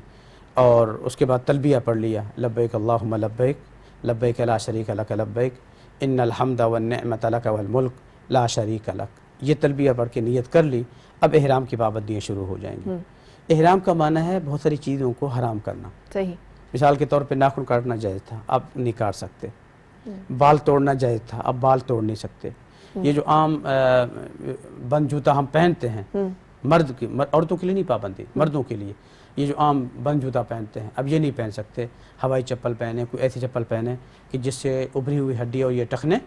اور اس کے بعد تلبیہ پڑھ لیا، لبیک اللہم لبیک لبیک لا شریک لک لبیک ان الحمد والنعمت لک والملک لا شریک لک، یہ تلبیہ پڑھ کے نیت کر لی. اب احرام کی پابندیاں شروع ہو جائیں گی. احرام کا معنی ہے بہت ساری چیزوں کو حرام کرنا. صحیح. مثال کے طور پہ ناخن کاٹنا جائز تھا، اب نہیں کاٹ سکتے. بال توڑنا جائز تھا، اب بال توڑ نہیں سکتے. یہ جو عام بند جوتا ہم پہنتے ہیں مرد کی، عورتوں کے لیے نہیں پابندی، مردوں کے لیے یہ جو عام بند جوتا پہنتے ہیں اب یہ نہیں پہن سکتے، ہوائی چپل پہنے، کوئی ایسی چپل پہنے کہ جس سے ابھری ہوئی ہڈی اور یہ ٹخنے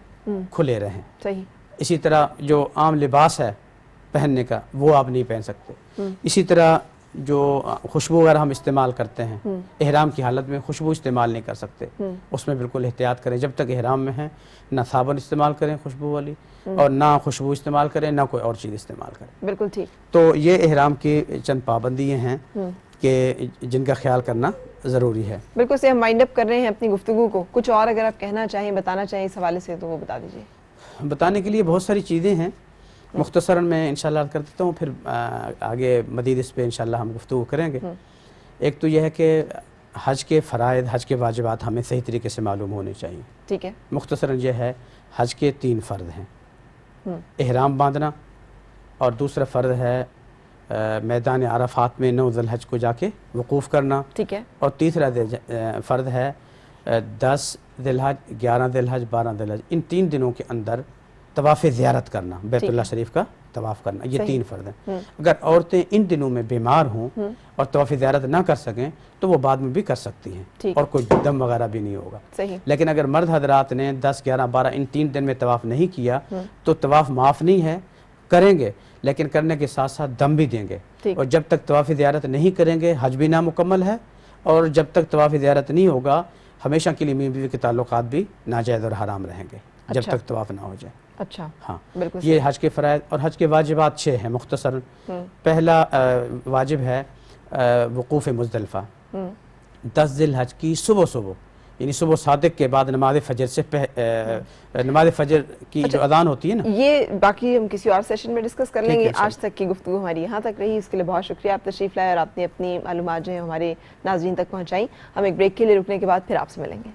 کھلے رہیں. صحیح. اسی طرح جو عام لباس ہے پہننے کا وہ آپ نہیں پہن سکتے. اسی طرح جو خوشبو وغیرہ ہم استعمال کرتے ہیں احرام کی حالت میں خوشبو استعمال نہیں کر سکتے، اس میں بالکل احتیاط کریں. جب تک احرام میں ہیں نہ صابن استعمال کریں خوشبو والی اور نہ خوشبو استعمال کریں، نہ کوئی اور چیز استعمال کریں. بالکل ٹھیک. تو یہ احرام کی چند پابندیاں ہیں کہ جن کا خیال کرنا ضروری ہے. بالکل سے ہم مائنڈ اپ کر رہے ہیں اپنی گفتگو کو. کچھ اور اگر آپ کہنا چاہیں، بتانا چاہیں اس حوالے سے تو وہ بتا دیجیے. بتانے کے لیے بہت ساری چیزیں ہیں، مختصراً میں انشاءاللہ کر دیتا ہوں، پھر آگے مزید اس پہ انشاءاللہ ہم گفتگو کریں گے. ایک تو یہ ہے کہ حج کے فرائض، حج کے واجبات ہمیں صحیح طریقے سے معلوم ہونے چاہیے. ٹھیک ہے. مختصراً یہ ہے حج کے 3 فرض ہیں. احرام باندھنا، اور دوسرا فرض ہے میدان عرفات میں 9 ذی الحج کو جا کے وقوف کرنا. ٹھیک ہے. اور تیسرا فرض ہے 10 ذی الحج، 11 ذی الحج، 12 ذی الحج، ان 3 دنوں کے اندر طواف زیارت کرنا، بیت اللہ شریف کا طواف کرنا. یہ 3 فرض ہیں. اگر عورتیں ان دنوں میں بیمار ہوں اور طواف زیارت نہ کر سکیں تو وہ بعد میں بھی کر سکتی ہیں اور کوئی دم وغیرہ بھی نہیں ہوگا. صحیح. لیکن اگر مرد حضرات نے 10، 11، 12 ان 3 دن میں طواف نہیں کیا تو طواف معاف نہیں ہے، کریں گے لیکن کرنے کے ساتھ ساتھ دم بھی دیں گے. اور جب تک طواف زیارت نہیں کریں گے حج بھی نامکمل ہے، اور جب تک طواف زیارت نہیں ہوگا ہمیشہ کے لیے میاں بیوی کے تعلقات بھی ناجائز اور حرام رہیں گے جب تک طواف نہ ہو جائے. اچھا. ہاں بالکل. یہ حج کے فرائض. اور حج کے واجبات 6 ہیں مختصر. پہلا واجب ہے وقوف مزدلفہ 10 ذی الحج کی صبح یعنی صبح صادق کے بعد نماز فجر سے نماز فجر کی جو اذان ہوتی ہے نا. یہ باقی ہم کسی اور سیشن میں ڈسکس کر لیں گے. آج تک کی گفتگو ہماری یہاں تک رہی، اس کے لیے بہت شکریہ. آپ تشریف لائے اور آپ نے اپنی معلومات جو ہیں ہمارے ناظرین تک پہنچائیں. ہم ایک بریک کے لیے رکنے کے بعد پھر آپ سے ملیں گے.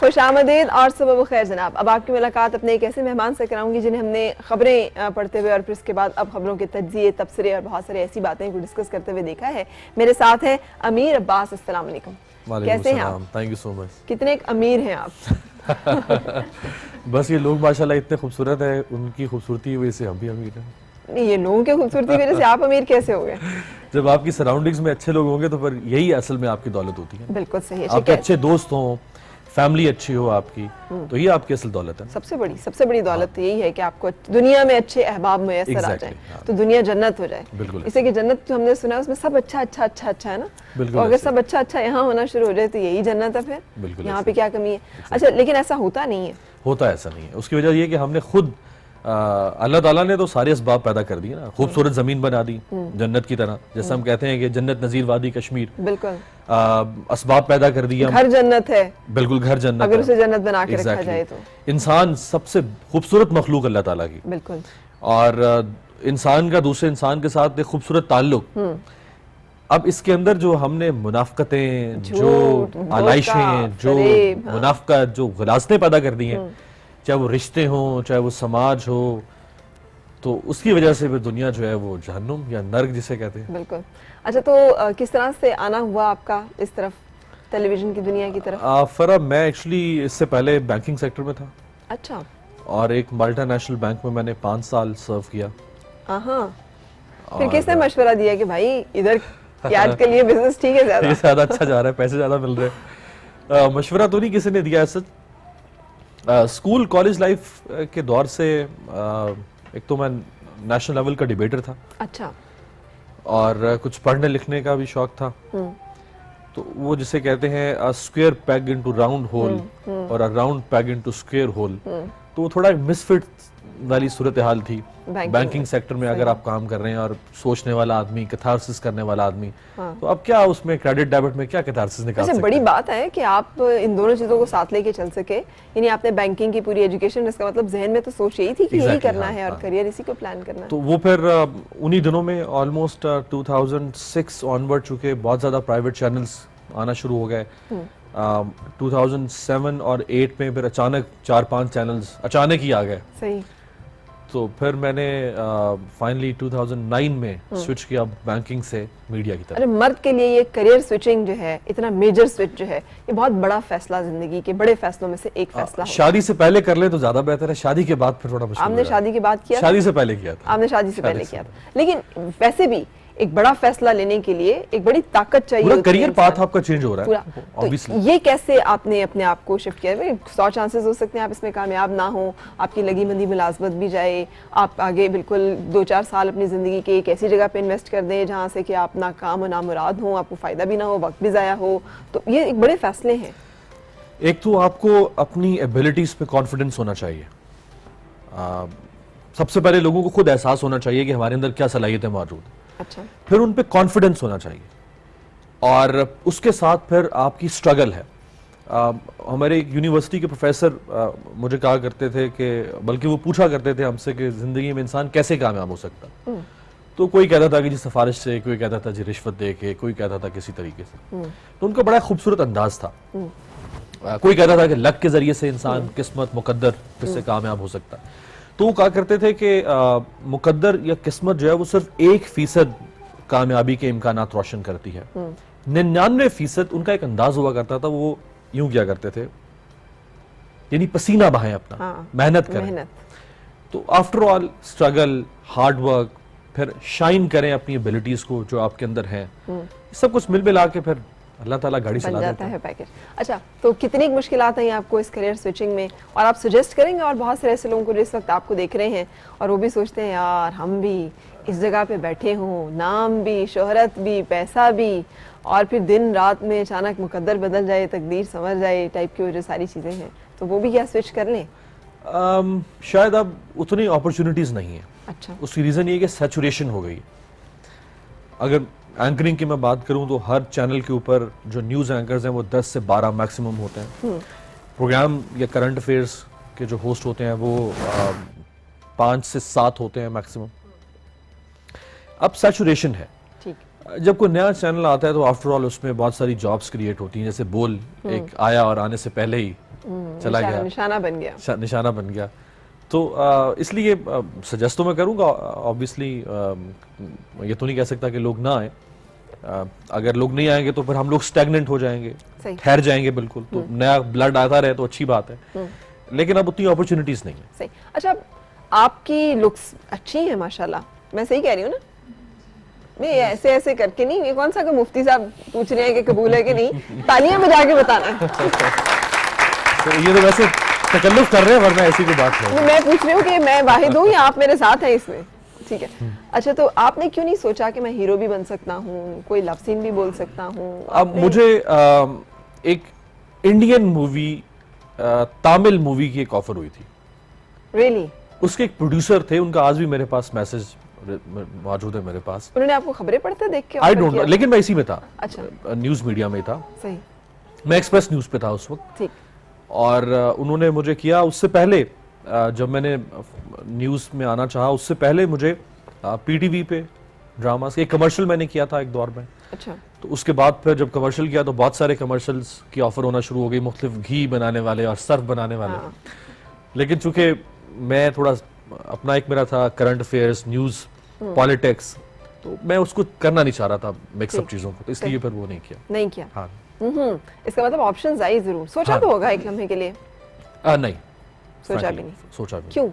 خوش آمدید اور صبح بخیر جناب. اب آپ کی ملاقات اپنے ایک ایسے مہمان سے کراؤں گی جنہیں ہم نے خبریں پڑھتے ہوئے اور پھر اس کے بعد اب خبروں کے تجزیے، تبصرے اور بہت سارے ایسی باتیں کو ڈسکس کرتے ہوئے دیکھا ہے. میرے ساتھ ہیں امیر عباس. السلام علیکم. کیسے ہیں آپ؟ تھینک یو سو مچ. کتنے ایک امیر ہیں آپ. بس یہ لوگ ماشاءاللہ اتنے خوبصورت ہیں، ان کی خوبصورتی کی وجہ سے ہم بھی امیر ہیں. یہ لوگوں کی خوبصورتی کی وجہ سے آپ امیر کیسے ہو گئے؟ جب آپ کی سراؤنڈنگز میں اچھے لوگ ہوں گے تو پھر یہی اصل میں آپ کی دولت ہوتی ہے. بالکل صحیح. آپ کے اچھے دوست ہوں، فیملی اچھی ہو آپ کی، تو یہ آپ کی اصل دولت ہے. سب سے بڑی دولت یہی ہے کہ آپ کو دنیا میں اچھے احباب میسر آ جائیں تو دنیا جنت ہو جائے. اسے کہ جنت جو ہم نے سنا ہے اس میں سب اچھا ہے نا. اور اگر سب اچھا یہاں ہونا شروع ہو جائے تو یہی جنت ہے. پھر یہاں پہ کیا کمی ہے؟ اچھا لیکن ایسا ہوتا نہیں ہے. ہوتا ایسا نہیں ہے. اس کی وجہ یہ کہ ہم نے خود اللہ تعالیٰ نے تو سارے اسباب پیدا کر دیے نا. خوبصورت زمین بنا دی جنت کی طرح، جیسے ہم کہتے ہیں کہ جنت نظیر وادی کشمیر. بالکل. اسباب پیدا کر دیا. گھر جنت ہے. بالکل گھر جنت اگر اسے جنت بنا کے رکھا جائے تو. انسان سب سے خوبصورت مخلوق اللہ تعالیٰ کی. بالکل. اور انسان کا دوسرے انسان کے ساتھ ایک خوبصورت تعلق. اب اس کے اندر جو ہم نے منافقتیں، جو آلائشیں، جو منافقت، جو غلاظتیں پیدا کر دی ہیں، چاہے وہ رشتے ہوں، چاہے وہ سماج ہو، تو اس کی وجہ سے پھر دنیا جو ہے وہ جہنم یا نرک جسے کہتے ہیں. بالکل. اچھا تو کس طرح سے آنا ہوا آپ کا اس طرف، ٹیلی ویژن کی دنیا کی طرف؟ فرا میں ایکچولی اس سے پہلے بینکنگ سیکٹر میں تھا. اچھا. اور ایک ملٹی نیشنل بینک میں نے 5 سال سرو کیا. ہاں. پھر کس نے مشورہ دیا کہ بھائی ادھر آج کے لیے بزنس ٹھیک ہے، زیادہ اچھا جا رہا ہے، پیسے زیادہ مل رہے ہیں؟ مشورہ تو نہیں کسی نے دیا ہے. اسکول کالج لائف کے دور سے ایک تو میں نیشنل لیول کا ڈیبیٹر تھا. اچھا. اور کچھ پڑھنے لکھنے کا بھی شوق تھا. تو وہ جسے کہتے ہیں اسکوئر پیگ انٹو راؤنڈ ہول اور راؤنڈ پیگ انٹو اسکوئر ہول، تو وہ تھوڑا مس فٹ والی صورتحال تھی بینکنگ سیکٹر میں. اگر آپ کام کر رہے ہیں اور سوچنے والا آدمی، کیتھارسس کرنے والا آدمی، تو اب کیا اس میں کریڈٹ ڈیبٹ میں کیا کیتھارسس نکال سکتے ہیں؟ بڑی بات ہے کہ آپ ان دونوں چیزوں کو ساتھ لے کے چل سکے. یعنی آپ نے بینکنگ کی پوری ایجوکیشن، اس کا مطلب ذہن میں تو سوچ یہی تھی کہ یہی کرنا ہے اور کریئر اسی کو پلان کرنا ہے. تو وہ پھر انہی دنوں میں آلموسٹ 2006 آنورڈ، چونکہ بہت زیادہ پرائیویٹ چینلز آنا شروع ہو گئے، 2007 اور 8 میں پھر اچانک 4-5 چینلز اچانک ہی آ گئے. صحیح. تو پھر میں نے فائنلی 2009 میں سوئچ کیا بینکنگ سے میڈیا کی طرف. ارے مرد کے لیے یہ کریئر سوئچنگ جو ہے, اتنا میجر سوئچ جو ہے, یہ بہت بڑا فیصلہ, زندگی کے بڑے فیصلوں میں سے ایک فیصلہ ہے. شادی سے پہلے کر لیں تو زیادہ بہتر ہے, شادی کے بعد پھر تھوڑا مشکل. آپ نے شادی کے بعد کیا؟ شادی سے پہلے کیا تھا. آپ نے شادی سے پہلے کیا تھا, لیکن ویسے بھی ایک بڑا فیصلہ لینے کے لیے ایک بڑی طاقت چاہیے. پورا کریئر پاتھ آپ کا چینج ہو رہا ہے. تو یہ کیسے آپ نے اپنے آپ کو شفٹ کیا؟ 100 چانسز ہو سکتے ہیں آپ اس میں کامیاب نہ ہوں, آپ کی لگی مندی ملازمت بھی جائے, آپ آگے بالکل 2-4 سال اپنی زندگی کے ایک ایسی جگہ پہ انویسٹ کر دیں جہاں سے کہ آپ ناکام و نامراد ہوں, آپ کو فائدہ بھی نہ ہو, وقت بھی ضائع ہو. تو یہ ایک بڑے فیصلے ہیں. ایک تو آپ کو اپنی ایبلٹیز پہ کانفیڈنس ہونا چاہیے. سب سے پہلے لوگوں کو خود احساس ہونا چاہیے کہ ہمارے اندر کیا صلاحیتیں موجود ہیں. اچھا. پھر ان پہ کانفیڈنس ہونا چاہیے, اور اس کے ساتھ پھر آپ کی سٹرگل ہے. ہمارے یونیورسٹی کے پروفیسر مجھے کہا کرتے تھے کہ, بلکہ وہ پوچھا کرتے تھے ہم سے کہ زندگی میں انسان کیسے کامیاب ہو سکتا. تو کوئی کہتا تھا کہ جی سفارش سے, کوئی کہتا تھا جی رشوت دے کے, کوئی کہتا تھا کسی طریقے سے. تو ان کا بڑا خوبصورت انداز تھا. کوئی کہتا تھا کہ لک کے ذریعے سے انسان, قسمت, مقدر اس سے کامیاب ہو سکتا. تو وہ کہا کرتے تھے کہ مقدر یا قسمت جو ہے وہ صرف 1% کامیابی کے امکانات روشن کرتی ہے. 99% ان کا ایک انداز ہوا کرتا تھا, وہ یوں کیا کرتے تھے, یعنی پسینہ بہائیں اپنا, محنت کریں. تو after all struggle, hard work, پھر شائن کریں اپنی ایبلٹیز کو جو آپ کے اندر ہیں, سب کچھ مل ملا کے پھر اللہ تعالیٰ گاڑی چلا دیتا ہے. پیکج. اچھا, تو کتنی مشکلات ہیں آپ کو اس کریئر سوئچنگ میں, اور آپ سجیسٹ کریں گے اور بہت سے ایسے لوگوں کو جو اس وقت آپ کو دیکھ رہے ہیں اور وہ بھی سوچتے ہیں یار ہم بھی اس جگہ پہ بیٹھے ہوں, نام بھی, شہرت بھی, پیسہ بھی, اور پھر دن رات میں اچانک مقدر بدل جائے, تقدیر سنور جائے ٹائپ کی جو ساری چیزیں ہیں, تو وہ بھی کیا سوئچ کر لیں؟ شاید اب اتنی اپرچونٹیز نہیں ہیں. اچھا. اس کی ریزن یہ کہ سیچوریشن ہو گئی. اگر اینکرنگ کی میں بات کروں تو ہر چینل کے اوپر جو نیوز اینکرز ہیں وہ 10 سے 12 میکسیمم ہوتے ہیں. پروگرام یا کرنٹ افیئرس کے جو ہوسٹ ہوتے ہیں وہ 5 سے 7 ہوتے ہیں میکسیمم. اب سیچوریشن ہے. جب کوئی نیا چینل آتا ہے تو آفٹر آل اس میں بہت ساری جابس کریٹ ہوتی ہیں. جیسے بول ایک آیا اور آنے سے پہلے ہی چلا گیا, نشانہ بن گیا. تو اس لیے سجیسٹ تو میں کروں گا, آبویسلی یہ تو نہیں کہہ سکتا کہ لوگ نہ آئیں. اگر لوگ نہیں آئیں گے تو پھر ہم لوگ سٹیگننٹ ہو جائیں گے, ٹھہر جائیں گے بالکل. تو نیا بلڈ آتا رہے تو اچھی بات ہے, لیکن اب اتنی اپرچونٹیز نہیں ہیں. اچھا, آپ کی لکس اچھی ہیں ماشاءاللہ, میں صحیح کہہ رہی ہوں نا؟ نہیں ایسے ایسے کر کے نہیں, یہ کون سا کہ مفتی صاحب پوچھ رہے ہیں کہ قبول ہے کہ نہیں, تالیاں بجا کے بتانا ہے. یہ تو ویسے تکلف کر رہے ہیں, ورنہ ایسی کوئی بات نہیں. میں پوچھ رہی ہوں کہ میں واحد ہوں یا آپ میرے ساتھ ہیں اس میں؟ ٹھیک ہے. اچھا, تو آپ نے کیوں نہیں سوچا کہ میں ہیرو بھی بن سکتا ہوں, کوئی لو سین بھی بول سکتا ہوں؟ اب مجھے ایک انڈین مووی, تامل مووی کی ایک آفر ہوئی تھی. ریئلی؟ اس کے ایک پروڈیوسر تھے, ان کا آج بھی میرے پاس میسج موجود ہے میرے پاس. انہوں نے آپ کو خبریں پڑھتے دیکھ کے؟ آئی ڈونٹ نو, لیکن میں اسی میں تھا. اچھا. نیوز میڈیا میں تھا. صحیح. میں ایکسپریس نیوز پہ تھا اس وقت. ٹھیک. اور انہوں نے مجھے کیا, اس سے پہلے جب میں نے نیوز میں آنا چاہا, اس سے پہلے مجھے پی ٹی وی پہ ڈراماز, ایک کمرشل میں نے کیا تھا ایک دور میں. اچھا. تو اس کے بعد پھر جب کمرشل کیا تو بہت سارے کمرشلز کی آفر ہونا شروع ہو گئی, مختلف گھی بنانے والے اور سرف بنانے والے. لیکن چونکہ میں تھوڑا اپنا ایک میرا تھا کرنٹ افیئرس, نیوز, پالیٹکس, تو میں اس کو کرنا نہیں چاہ رہا تھا مکس اپ چیزوں کو, اس لیے پھر وہ نہیں کیا. ہاں. اس کا مطلب آپشنز آئی ضرور, سوچا تو ہوگا ایک لمحے کے لیے؟ نہیں, سوچا بھی نہیں. سوچا بھی. کیوں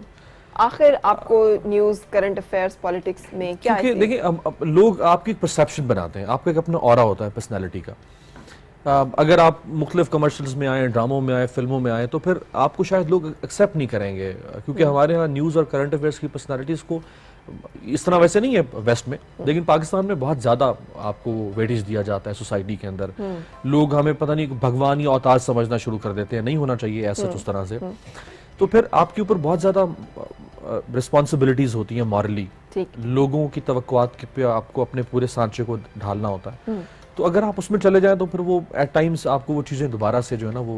آخر آپ کو نیوز, کرنٹ افیئرس, پالیٹکس میں کیا ہے؟ دیکھیں, لوگ آپ کی پرسیپشن بناتے ہیں, آپ کا ایک اپنا اورا ہوتا ہے پرسنالٹی کا. اگر آپ مختلف کمرشلز میں آئیں, ڈراموں میں آئیں, فلموں میں آئیں, تو پھر آپ کو شاید لوگ ایکسیپٹ نہیں کریں گے, کیونکہ ہمارے ہاں نیوز اور کرنٹ افیئرس کی پرسنالٹیز کو اس طرح ویسے نہیں ہے ویسٹ میں, لیکن پاکستان میں بہت زیادہ آپ کو ویٹیج دیا جاتا ہے سوسائٹی کے اندر. لوگ ہمیں پتہ نہیں بھگوان یا اوتار سمجھنا شروع کر دیتے ہیں, نہیں ہونا چاہیے ایسا اس طرح سے. تو پھر آپ کے اوپر بہت زیادہ رسپانسبلٹیز ہوتی ہیں مورلی, لوگوں کی توقعات پہ آپ کو اپنے پورے سانچے کو ڈھالنا ہوتا ہے. تو اگر آپ اس میں چلے جائیں تو پھر وہ ایٹ ٹائمز آپ کو وہ چیزیں دوبارہ سے جو ہے نا وہ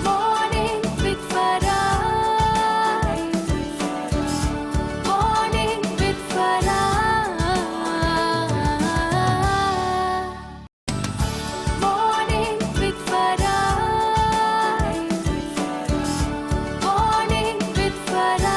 Morning with Farah. Morning with Farah. Morning with Farah. Morning with Farah.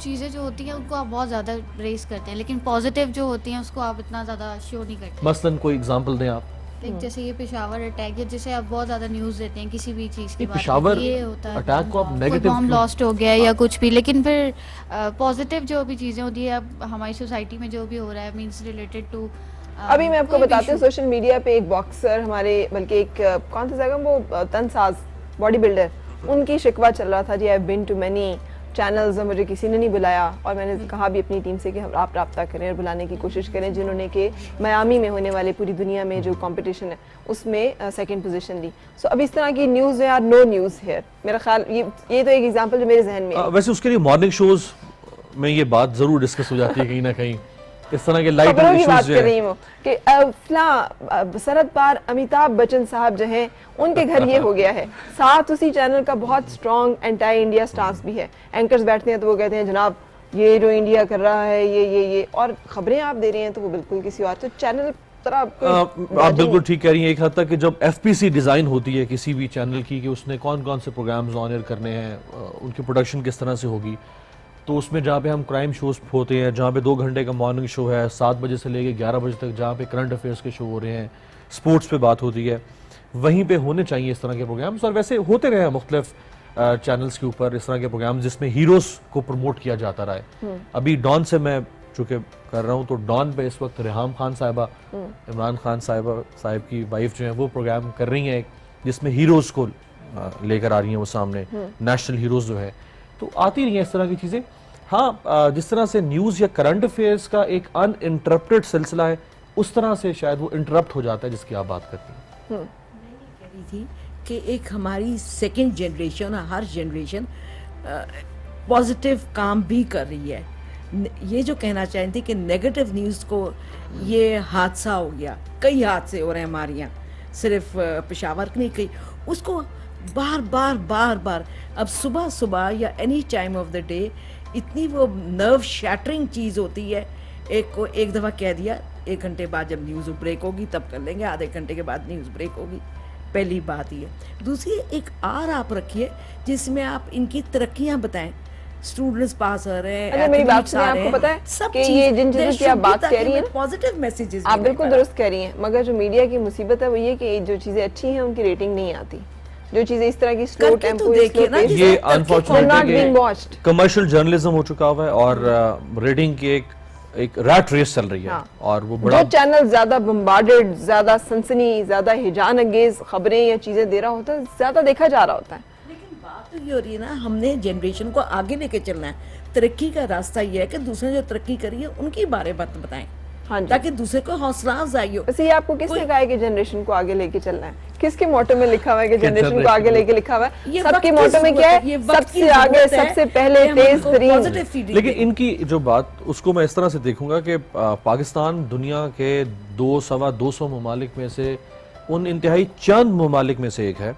چیزیں جو ہوتی ہیں ان کو آپ بہت زیادہ ریز کرتے ہیں لیکن پازیٹیو جو ہوتی ہیں اس کو آپ اتنا زیادہ شو نہیں کرتے. مثلاً کوئی اگزامپل دیں آپ. لائک جیسے یہ پشاور اٹیک ہے جسے آپ بہت زیادہ نیوز دیتے ہیں کسی بھی چیز کی بات پشاور یہ ہوتا ہے اٹیک کو آپ کوئی نیگیٹو بام لاسٹ ہو گیا یا کچھ بھی, لیکن پھر پازیٹیو جو بھی چیزیں ہوتی ہیں اب ہماری سوسائٹی میں جو بھی ہو رہا ہے مینس ریلیٹڈ ٹو. ابھی میں آپ کو بتاتی ہوں سوشل میڈیا پہ ایک باکسر ہمارے بلکہ ایک کون سا جگہ وہ تنساز باڈی بلڈر, ان کی شکوہ چل رہا تھا جی آئی بین ٹو مینی چینلز, مجھے کسی نے نہیں بلایا, اور میں نے کہا بھی اپنی ٹیم سے کہ آپ رابطہ کریں اور بلانے کی کوشش کریں, جنہوں نے کہ میامی میں ہونے والے پوری دنیا میں جو کمپٹیشن ہے اس میں سیکنڈ پوزیشن لی. سو اب اس طرح کی نیوز ہے اور نو نیوز ہیئر, میرا خیال یہ تو ایک ایگزامپل جو میرے ذہن میں ہے. ویسے اس کے لیے مارننگ شوز میں یہ بات ضرور ڈسکس ہو جاتی ہے کہیں نہ کہیں, اس طرح کے لائٹ خبروں کی ایشوز بات جو کر ہے رہی ہوں کہ فلاں سرحد پار امیتابھ بچن صاحب جو ہیں ان کے گھر یہ ہو گیا ہے. ساتھ اسی چینل کا بہت اسٹرانگ اینٹائی انڈیا سٹانس بھی ہے, اینکرز بیٹھتے ہیں تو وہ کہتے ہیں جناب یہ جو انڈیا کر رہا ہے یہ اور خبریں آپ دے رہے ہیں تو وہ بالکل کسی اور تو چینل آپ بالکل ٹھیک کہہ رہی ہیں. ایک حد تک کہ جب ایف پی سی ڈیزائن ہوتی ہے کسی بھی چینل کی کہ اس نے کون کون سے پروگرامز آن ایئر کرنے ہیں, ان کی پروڈکشن کس طرح سے ہوگی, تو اس میں جہاں پہ ہم کرائم شوز ہوتے ہیں, جہاں پہ 2 گھنٹے کا مارننگ شو ہے 7 بجے سے لے کے 11 بجے تک, جہاں پہ کرنٹ افیئرس کے شو ہو رہے ہیں, سپورٹس پہ بات ہوتی ہے, وہیں پہ ہونے چاہیے اس طرح کے پروگرامز. اور ویسے ہوتے رہے ہیں مختلف چینلز کے اوپر اس طرح کے پروگرامز جس میں ہیروز کو پروموٹ کیا جاتا رہا ہے. ابھی ڈان سے میں چونکہ کر رہا ہوں تو ڈان پہ اس وقت ریحام خان صاحبہ, عمران خان صاحب کی وائف جو ہیں وہ پروگرام کر رہی ہیں جس میں ہیروز کو لے کر آ رہی ہیں وہ سامنے, نیشنل ہیروز جو ہے, تو آتی رہی ہیں اس طرح کی چیزیں. ہاں جس طرح سے نیوز یا کرنٹ افیئرس کا ایک ان انٹرپٹڈ سلسلہ ہے اس طرح سے شاید وہ انٹرپٹ ہو جاتا ہے جس کی آپ بات کرتی ہیں. کہہ رہی تھی کہ ایک ہماری سیکنڈ جنریشن, ہر جنریشن پازیٹیو کام بھی کر رہی ہے. یہ جو کہنا چاہتی تھی کہ نیگیٹو نیوز کو یہ حادثہ ہو گیا, کئی حادثے ہو رہے ہیں ہمارے یہاں, صرف پشاور کی نہیں, کئی اس کو بار بار اب صبح یا any time of the day اتنی وہ نرو شیٹرنگ چیز ہوتی ہے. ایک دفعہ کہہ دیا 1 گھنٹے بعد جب نیوز بریک ہوگی تب کر لیں گے, آدھے گھنٹے کے بعد نیوز بریک ہوگی. پہلی بات یہ. دوسری ایک آپ رکھیے جس میں آپ ان کی ترقیاں بتائیں, اسٹوڈنٹس پاس آ رہے ہیں, میری بات سے آپ کو پتا ہے کہ یہ جن چیزوں کی آپ بات کہہ رہی ہیں پازیٹیو میسیجز آپ بالکل درست کہہ رہی ہیں, مگر جو میڈیا کی مصیبت ہے وہ یہ کہ جو چیزیں اچھی ہیں ان کی ریٹنگ نہیں آتی, جو چیزیں اس طرح کی سلو ٹیمپو یہ انفارچونیٹلی کمرشل جرنلزم ہو چکا ہوا ہے اور ریٹنگ کی ایک ریٹ ریس چل رہی ہے, اور وہ بڑا جو چینل زیادہ بمبارڈڈ, زیادہ سنسنی, زیادہ ہیجان انگیز خبریں یا چیزیں دے رہا ہوتا ہے زیادہ دیکھا جا رہا ہوتا ہے. لیکن بات تو یہ ہو رہی ہے نا, ہم نے جنریشن کو آگے لے کے چلنا ہے. ترقی کا راستہ یہ ہے کہ دوسرے جو ترقی کری ہے ان کی بارے بات بتائیں تاکہ دوسرے کو حوصلہ افزائی ہو. ویسے یہ آپ کو کس نے کہا ہے کہ جنریشن کو آگے لے کے چلنا ہے؟ کس کے موٹو میں لکھا ہوا ہے کہ جنریشن کو آگے لے کے لکھا ہوا ہے؟ سب کے موٹو میں کیا ہے؟ سب سے آگے, سب سے پہلے, تیز ترین. لیکن ان کی جو بات اس کو میں اس طرح سے دیکھوں گا کہ پاکستان دنیا کے 200 ممالک میں سے ان انتہائی چند ممالک میں سے ایک ہے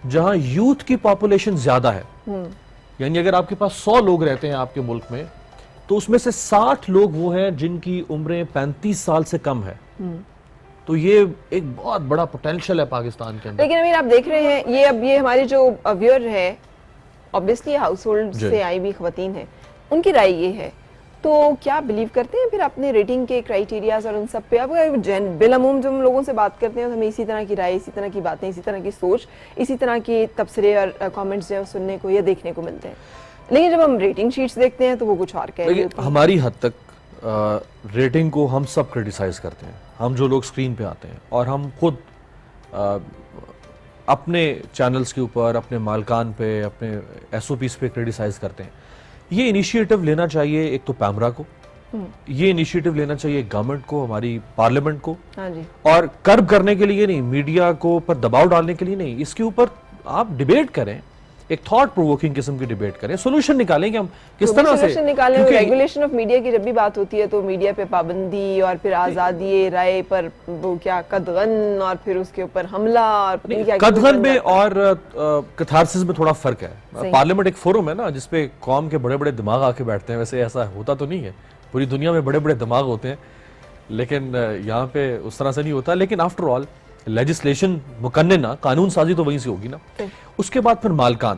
جہاں یوتھ کی پاپولیشن زیادہ ہے. یعنی اگر آپ کے پاس 100 لوگ رہتے ہیں آپ کے ملک میں تو اس میں سے 60 لوگ وہ ہیں جن کی عمریں 35 سال سے کم ہے. تو یہ ایک بہت بڑا پوٹینشل ہے پاکستان کے اندر. لیکن امیر آپ دیکھ رہے ہیں یہ ہماری جو ویور ہے obviously ہاؤس ہولڈ سے آئی بھی خواتین ہیں, ان کی رائے یہ ہے, تو کیا بلیو کرتے ہیں پھر اپنے ریٹنگ کے کرائیٹیریاز اور ان سب پہ؟ اب بالعموم جو ہم لوگوں سے بات کرتے ہیں تو ہمیں اسی طرح کی رائے, اسی طرح کی باتیں, اسی طرح کی سوچ, اسی طرح کی تبصرے اور کامنٹس جو ہیں سننے کو یا دیکھنے کو ملتے ہیں. لیکن جب ہم ریٹنگ شیٹس دیکھتے ہیں تو وہ کچھ اور کہہ رہی ہوتی ہیں. ہماری حد تک ریٹنگ کو ہم سب کرٹیسائز کرتے ہیں, ہم جو لوگ سکرین پہ آتے ہیں, اور ہم خود اپنے چینلز کے اوپر, اپنے مالکان پہ, اپنے ایس او پیز پہ کرٹیسائز کرتے ہیں. یہ انیشیٹو لینا چاہیے ایک تو پیمرا کو, یہ انیشیٹو لینا چاہیے گورنمنٹ کو, ہماری پارلیمنٹ کو, اور کرب کرنے کے لیے نہیں, میڈیا کو پر دباؤ ڈالنے کے لیے نہیں, اس کے اوپر آپ ڈیبیٹ کریں, ایک تھاٹ پرووکنگ قسم کی ڈیبیٹ کریں, سولوشن نکالیں کہ ہم کس طرح سے نکالیں. ریگولیشن آف میڈیا کی جب بھی بات ہوتی ہے تو میڈیا پہ پابندی اور پھر آزادی رائے پر وہ کیا قدغن, اور پھر اس کے اوپر حملہ, اور قدغن میں اور کتھارسس میں تھوڑا فرق ہے. پارلیمنٹ ایک فورم ہے نا جس پہ قوم کے بڑے بڑے دماغ آ کے بیٹھتے ہیں. ویسے ایسا ہوتا تو نہیں ہے, پوری دنیا میں بڑے بڑے دماغ ہوتے ہیں, لیکن یہاں پہ اس طرح سے نہیں ہوتا. لیکن آفٹر آل لیجسلیشن مقننہ, قانون سازی تو وہیں سے ہوگی نا. اس کے بعد پھر مالکان,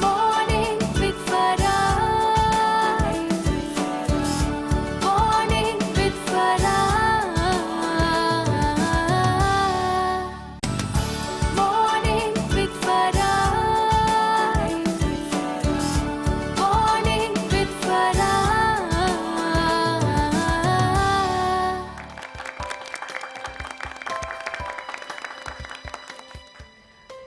Morning with Farah. Morning with Farah. Morning with Farah. Morning with Farah.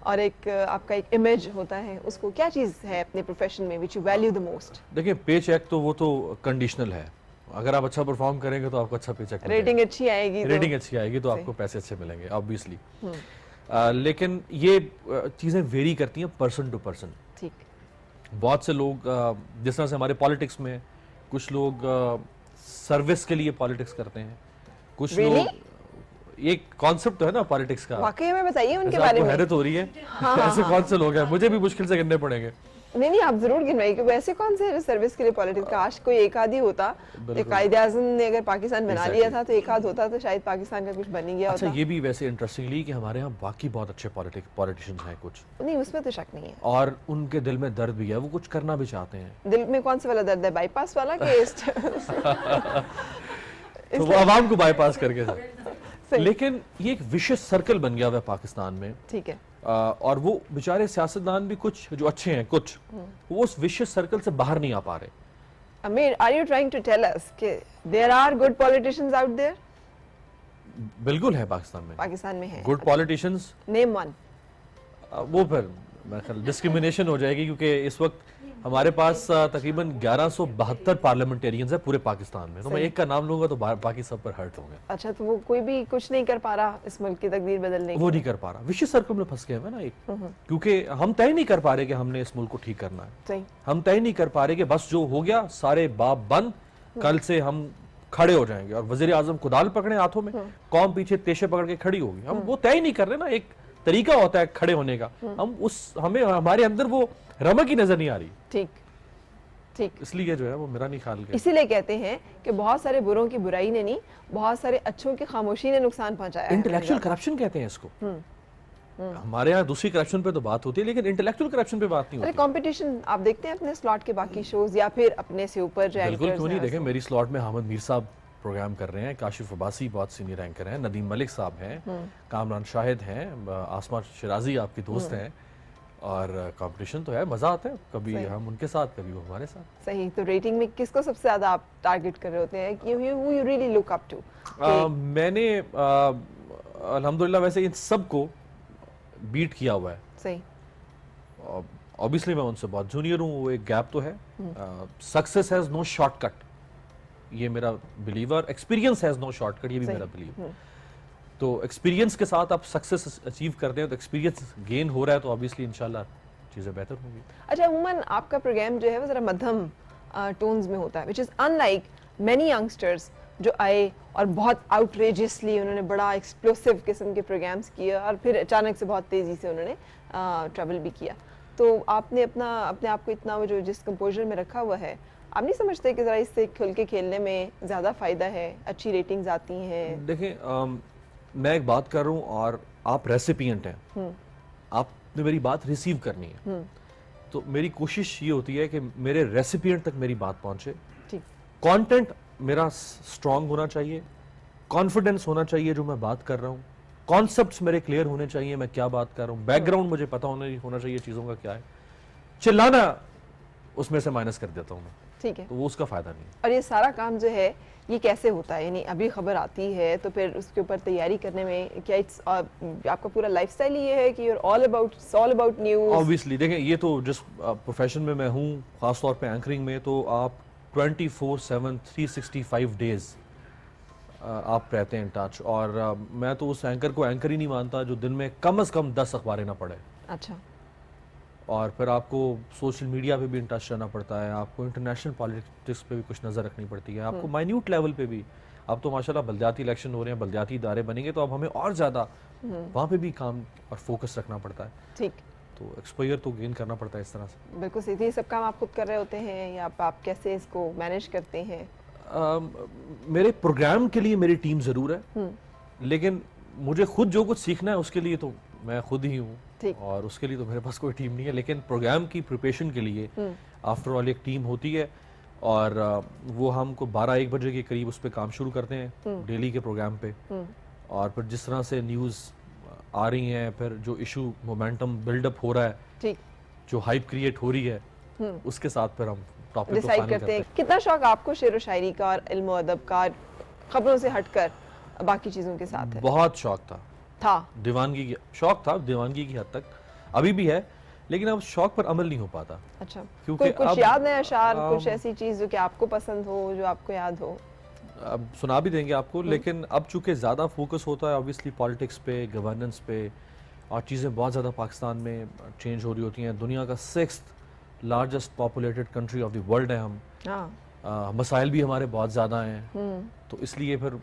اور ایک آپ کا ایک امیج ہوتا ہے, اس کو کیا چیز ہے اپنے پروفیشن میں which you value the most؟ دیکھیں پے چیک تو وہ تو کنڈیشنل ہے, اگر آپ اچھا پرفارم کریں گے تو آپ کو اچھا پے چیک ملے گا, ریٹنگ اچھی آئے گی, ریٹنگ اچھی آئے گی تو آپ کو پیسے اچھے ملیں گے آبویسلی. لیکن یہ چیزیں ویری کرتی ہیں پرسن ٹو پرسن. ٹھیک, بہت سے لوگ جس طرح سے ہمارے پالیٹکس میں کچھ لوگ سروس کے لیے پالیٹکس کرتے ہیں, کچھ Really؟ لوگ, ایک کانسیپٹ ہے نا پالیٹکس کا, واقعی میں بتائیے ان کے ایسا آپ بارے کو میں. حیرت ہو رہی ہے ایسے کون سے لوگ ہیں, مجھے بھی مشکل سے گننے پڑیں گے. نہیں آپ ضرور گنوائیے, کیونکہ ایسے کون سے سروس کے لیے پالیٹکس, کاش کوئی ایک آدھ ہی ہوتا. قائد اعظم نے اگر پاکستان بنا لیا تھا تو ایک آدھ ہوتا تو شاید پاکستان کا کچھ بن ہی گیا ہوتا. اچھا یہ بھی ویسے انٹرسٹنگلی کہ ہمارے ہاں باقی بہت اچھے پالیٹیشنز ہیں کچھ, نہیں اس میں تو شک نہیں ہے, اور ان کے دل میں درد بھی ہے, وہ کچھ کرنا بھی چاہتے ہیں. دل میں کون سا والا درد ہے, بائی پاس والا کہ تو وہ عوام کو بائی پاس کر کے تھا. لیکن یہ ایک وشیس سرکل بن گیا ہوا ہے پاکستان میں, ٹھیک ہے, اور وہ بیچارے سیاستدان بھی کچھ جو اچھے ہیں کچھ, وہ اس وشیس سرکل سے باہر نہیں آ پا رہے. Amir, are you trying to tell us کہ there are good politicians out there؟ بالکل ہے پاکستان میں, پاکستان میں ہیں گڈ پالیٹیشنز. name one. وہ پھر میں خیال ڈسکریمنیشن ہو جائے گی, کیونکہ اس وقت ہمارے پاس تقریباً 1172 پارلیمنٹیرینز ہیں پورے پاکستان میں, تو میں ایک کا نام لوں گا تو باقی سب پر ہرٹ ہوں گے. اچھا تو وہ کوئی بھی کچھ نہیں کر پا رہا اس ملک کی تقدیر بدلنے کی؟ وہ نہیں کر پا رہا, وشیس سرکل میں پھنس گئے ہیں نا ایک, کیونکہ ہم طے نہیں کر پا رہے کہ ہم نے اس ملک کو ٹھیک کرنا ہے. صحیح, ہم طے نہیں کر پا رہے کہ بس جو ہو گیا سارے باب بند, کل سے ہم کھڑے ہو جائیں گے, اور وزیر اعظم کدال پکڑے ہاتھوں میں, قوم پیچھے تیشے پکڑ کے کھڑی ہوگی. ہم وہ طے ہی نہیں کر رہے نا, ایک طریقہ ہوتا ہے کھڑے ہونے کا, ہمیں ہمارے اندر وہ رمق ہی نظر نہیں آ رہی. ٹھیک ٹھیک, اس لیے جو ہے وہ میرا نہیں خیال. اسی لیے کہتے ہیں کہ بہت سارے بروں کی برائی نے نہیں, بہت سارے اچھوں کی خاموشی نے نقصان پہنچایا ہے. انٹلیکچوئل کرپشن کہتے ہیں اس کو. ہمارے ہاں دوسری کرپشن پہ تو بات ہوتی ہے, لیکن انٹلیکچوئل کرپشن پہ بات نہیں ہوتی. کمپٹیشن آپ دیکھتے ہیں اپنے سلاٹ کے باقی شوز, یا پھر اپنے سے اوپر جو بالکل کیوں نہیں, دیکھیں میری سلاٹ میں حامد میر صاحب پروگرام کر رہے ہیں, کاشف عباسی بہت سینئر اینکر ہیں, ندیم ملک صاحب ہیں, کامران شاہد ہیں, آسما شرازی آپ کی دوست ہیں, اور کمپٹیشن تو ہے, مزہ آتا ہے, کبھی ہم ان کے ساتھ کبھی وہ ہمارے ساتھ. صحیح, تو ریٹنگ میں کس کو سب سے زیادہ آپ ٹارگٹ کر رہے ہوتے ہیں, who you really look up to؟ میں نے الحمدللہ ویسے ان سب کو بیٹ کیا ہوا ہے. صحیح, obviously میں ان سے بہت جونیئر ہوں, وہ ایک گیپ تو ہے. Success has no shortcut, یہ میرا بلیو ہے, اور experience has no shortcut, یہ بھی میرا بلیو. تو ایکسپیرینس کے ساتھ آپ سکسیس اچیو کرتے ہیں, تو ایکسپیرینس گین ہو رہا ہے, تو obviously انشاءاللہ چیزیں بہتر ہوں گی. اچھا عموماً آپ کا پروگرام جو ہے وہ ذرا مدھم ٹونز میں ہوتا ہے, which is unlike many youngsters جو آئے اور بہت آؤٹریجسلی انہوں نے بڑا ایکسپلوسیو قسم کے پروگرامز کیے, اور پھر اچانک سے بہت تیزی سے انہوں نے ٹریول بھی کیا. تو آپ نے اپنے آپ کو اتنا وہ جو جس کمپوزر میں رکھا ہوا ہے, آپ نہیں سمجھتے کہ ذرا اس سے کھل کے کھیلنے میں زیادہ فائدہ ہے, اچھی ریٹنگز آتی ہیں؟ دیکھیں میں ایک بات کر رہا ہوں, اور آپ ریسیپینٹ ہیں, آپ نے میری بات ریسیو کرنی ہے, تو میری کوشش یہ ہوتی ہے کہ میرے ریسیپینٹ تک میری بات پہنچے. کانٹینٹ میرا سٹرونگ ہونا چاہیے, کانفیڈنس ہونا چاہیے جو میں بات کر رہا ہوں, کانسیپٹس میرے کلیئر ہونے چاہیے میں کیا بات کر رہا ہوں, بیک گراؤنڈ مجھے پتا ہونا چاہیے چیزوں کا کیا ہے. چلانا اس میں سے مائنس کر دیتا ہوں میں, ٹھیک ہے, تو وہ اس کا فائدہ نہیں. اور یہ سارا کام جو ہے یہ کیسے ہوتا ہے, یعنی ابھی خبر آتی ہے تو پھر اس کے اوپر تیاری کرنے میں کیا آپ کا پورا لائف سٹائل یہ ہے کہ you are all about news? obviously دیکھیں یہ تو جس پروفیشن میں میں ہوں, خاص طور پہ اینکرنگ میں, تو آپ 24/7 365 ڈیز آپ رہتے ہیں ان ٹچ, اور میں تو اس اینکر کو اینکر ہی نہیں مانتا جو دن میں کم از کم 10 اخباریں نہ پڑھے. اچھا, اور پھر آپ کو سوشل میڈیا پہ بھی ان ٹچ رہنا پڑتا ہے, آپ کو انٹرنیشنل پالیٹکس پہ بھی کچھ نظر رکھنی پڑتی ہے, آپ کو مائنیوٹ لیول پہ بھی. اب تو ماشاءاللہ بلدیاتی الیکشن ہو رہے ہیں, بلدیاتی ادارے بنیں گے, تو اب ہمیں اور زیادہ وہاں پہ بھی کام اور فوکس رکھنا پڑتا ہے. ٹھیک, تو ایکسپوئر تو گین کرنا پڑتا ہے اس طرح سے. بالکل صحیح. یہ سب کام آپ خود کر رہے ہوتے ہیں یا آپ کیسے اس کو مینیج کرتے ہیں؟ میرے پروگرام کے لیے میری ٹیم ضرور ہے, لیکن مجھے خود جو کچھ سیکھنا ہے اس کے لیے تو میں خود ہی ہوں, اور اس کے لیے تو میرے پاس کوئی ٹیم نہیں ہے. لیکن پروگرام کی پریپریشن کے لیے آفٹر آل ایک ٹیم ہوتی ہے, اور وہ ہم کو 12-1 بجے کے قریب اس پہ کام شروع کرتے ہیں ڈیلی کے پروگرام پہ, اور پھر جس طرح سے نیوز آ رہی ہیں, پھر جو ایشو مومنٹم بلڈ اپ ہو رہا ہے, جو ہائپ کریٹ ہو رہی ہے, اس کے ساتھ پھر ہم ٹاپک کو فائنل کرتے ہیں. کتنا شوق آپ کو شعر و شاعری کا اور علم و ادب کا, خبروں سے ہٹ کر باقی چیزوں کے ساتھ ہے؟ بہت شوق تھا, تھا دیوانگی کی شوق تھا, دیوانگی کی حد تک. ابھی بھی ہے لیکن اب شوق پر عمل نہیں ہو پاتا. اچھا کیونکہ کچھ اب- یاد ہے اشعار, کچھ ایسی چیز جو کہ آپ کو پسند ہو, جو آپ کو یاد ہو؟ اب سنا بھی دیں گے آپ کو, لیکن اب چونکہ زیادہ فوکس ہوتا ہے obviously پالیٹکس پہ, گورننس پہ, اور چیزیں بہت زیادہ پاکستان میں چینج ہو رہی ہوتی ہیں. دنیا کا 6th largest populated country of the world ہے ہم, ہاں مسائل بھی ہمارے بہت زیادہ ہیں, تو اس لیے پھر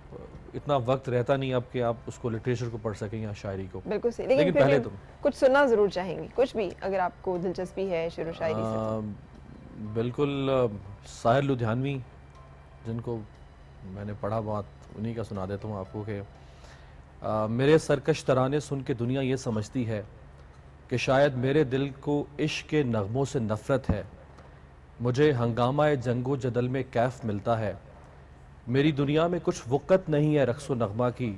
اتنا وقت رہتا نہیں اب کہ آپ اس کو لٹریچر کو پڑھ سکیں یا شاعری کو. بالکل صحیح, لیکن لیکن پہلے پھر کچھ سننا ضرور چاہیں گی, کچھ بھی اگر آپ کو دلچسپی ہے شعر و شاعری سے. بالکل ساحر لدھیانوی جن کو میں نے پڑھا بہت, انہی کا سنا دیتا ہوں آپ کو کہ میرے سرکش ترانے سن کے دنیا یہ سمجھتی ہے کہ شاید میرے دل کو عشق کے نغموں سے نفرت ہے, مجھے ہنگامہ جنگ و جدل میں کیف ملتا ہے, میری دنیا میں کچھ وقت نہیں ہے رقص و نغمہ کی,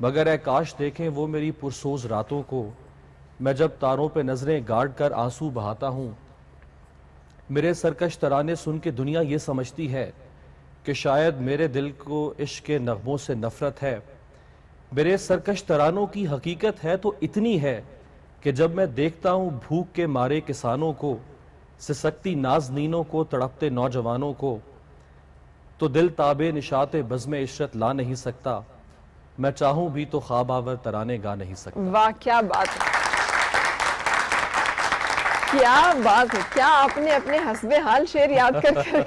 مگر اے کاش دیکھیں وہ میری پرسوز راتوں کو, میں جب تاروں پہ نظریں گاڑ کر آنسو بہاتا ہوں. میرے سرکش ترانے سن کے دنیا یہ سمجھتی ہے کہ شاید میرے دل کو عشق کے نغموں سے نفرت ہے, میرے سرکش ترانوں کی حقیقت ہے تو اتنی ہے کہ جب میں دیکھتا ہوں بھوک کے مارے کسانوں کو, سسکتی نازنینوں کو, تڑپتے نوجوانوں کو, تو دل تابے نشاط بزم عشرت لا نہیں سکتا, میں چاہوں بھی تو خواب آور ترانے گا نہیں سکتا. واہ کیا بات ہے, کیا بات ہے, کیا آپ نے اپنے حسب حال شعر یاد کر کے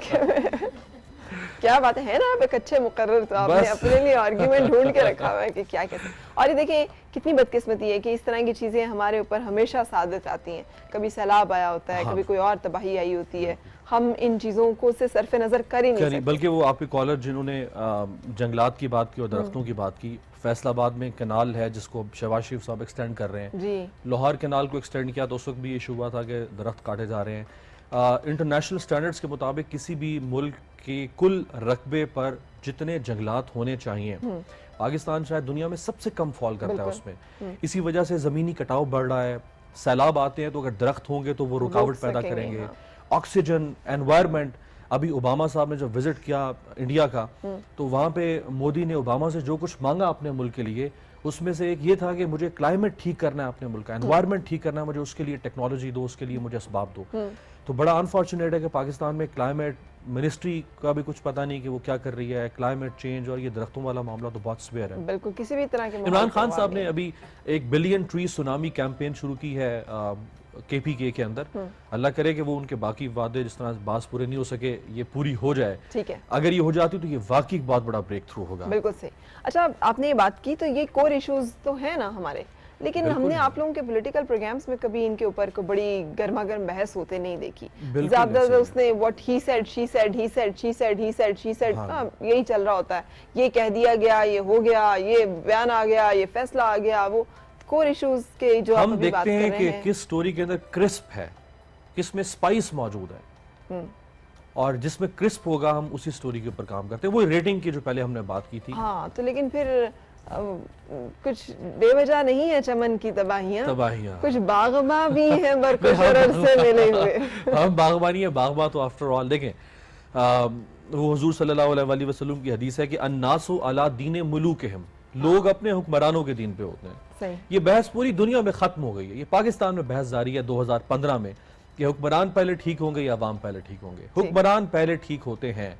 کیا بات ہے نا, آپ ایک اچھے مقرر, تو آپ نے اپنے لیے آرگیومنٹ ڈھونڈ کے رکھا ہوا ہے کہ کیا کہتے ہیں. اور یہ دیکھیں کتنی بدقسمتی ہے کہ اس طرح کی چیزیں ہمارے اوپر ہمیشہ سعادت آتی ہیں, کبھی سیلاب آیا ہوتا ہے, کبھی کوئی اور تباہی آئی ہوتی ہے, ہم ان چیزوں کو سے صرف نظر کر ہی نہیں سکتے. بلکہ وہ آپ کے کالر جنہوں نے جنگلات کی بات کی اور درختوں کی بات کی, فیصل آباد میں کنال ہے جس کو شہباز شریف صاحب ایکسٹینڈ کر رہے ہیں, جی لاہور کنال کو ایکسٹینڈ کیا تو اس وقت بھی یہ شبہ تھا کہ درخت کاٹے جا رہے ہیں. انٹرنیشنل سٹینڈرڈز کے مطابق کسی بھی ملک کے کل رقبے پر جتنے جنگلات ہونے چاہیے, پاکستان شاید دنیا میں سب سے کم فال کرتا ہے اس میں. اسی وجہ سے زمینی کٹاؤ بڑھ رہا ہے, سیلاب آتے ہیں تو اگر درخت ہوں گے تو وہ رکاوٹ پیدا کریں گے. آکسیجن, انوائرمنٹ, ابھی اوباما صاحب نے جب وزٹ کیا انڈیا کا تو وہاں پہ مودی نے اوباما سے جو کچھ مانگا اپنے ملک کے لیے, اس میں سے ایک یہ تھا کہ مجھے کلائمیٹ ٹھیک کرنا ہے اپنے ملک کا, انوائرمنٹ ٹھیک کرنا ہے, مجھے اس کے لیے ٹیکنالوجی دو, اس کے لیے مجھے اسباب دو. تو بڑا انفارچونیٹ ہے کہ پاکستان میں کلائمیٹ منسٹری کا بھی کچھ پتہ نہیں کہ وہ کیا کر رہی ہے. کلائمیٹ چینج اور یہ درختوں والا معاملہ تو بہت سویئر ہے. بالکل کسی بھی طرح کے عمران خان صاحب نے ابھی 1 بلین ٹری سونامی کیمپین شروع کی ہے KPK کے اندر. اللہ کرے کہ وہ ان کے باقی وعدے جس طرح بعض پورے نہیں ہو سکے یہ پوری ہو جائے. ٹھیک ہے, اگر یہ ہو جاتی تو یہ واقعی بہت بڑا بریک تھرو ہوگا. بالکل صحیح. اچھا آپ نے یہ بات کی تو یہ کور ایشوز تو ہیں نا ہمارے, لیکن ہم نے آپ لوگوں کے پولیٹیکل پروگرامز میں کبھی ان کے اوپر کو بڑی گرما گرم بحث ہوتے نہیں دیکھی. زیادہ اس نے what he said, she said, he said, she said, he said, she said, یہی چل رہا ہوتا ہے. یہ کہہ دیا گیا, یہ ہو گیا, یہ بیان آ گیا, یہ فیصلہ آ گیا. وہ کور ایشوز کے جو آپ ابھی بات کر رہے ہیں, ہم دیکھتے ہیں کہ کس سٹوری کے اندر کرسپ ہے, کس میں سپائس موجود ہے, اور جس میں کرسپ ہوگا ہم اسی سٹوری کے اوپر کام کرتے ہیں. وہ ریٹنگ کی جو پہلے ہم نے بات کی تھی. ہاں تو لیکن پھر کچھ بے وجہ نہیں ہے چمن کی تباہیاں, کچھ باغباں بھی ہیں برق و شرر سے ملے ہوئے. ہم باغبانی ہے, باغباں تو آفٹر آل دیکھیں وہ حضور صلی اللہ علیہ وسلم کی حدیث ہے کہ الناس علی دین ملوکہم, لوگ اپنے حکمرانوں کے دین پہ ہوتے ہیں. یہ بحث پوری دنیا میں ختم ہو گئی ہے. یہ پاکستان میں بحث جاری ہے 2015 میں کہ حکمران پہلے ٹھیک ہوں گے یا عوام پہلے ٹھیک ہوں گے. حکمران پہلے ٹھیک ہوتے ہیں.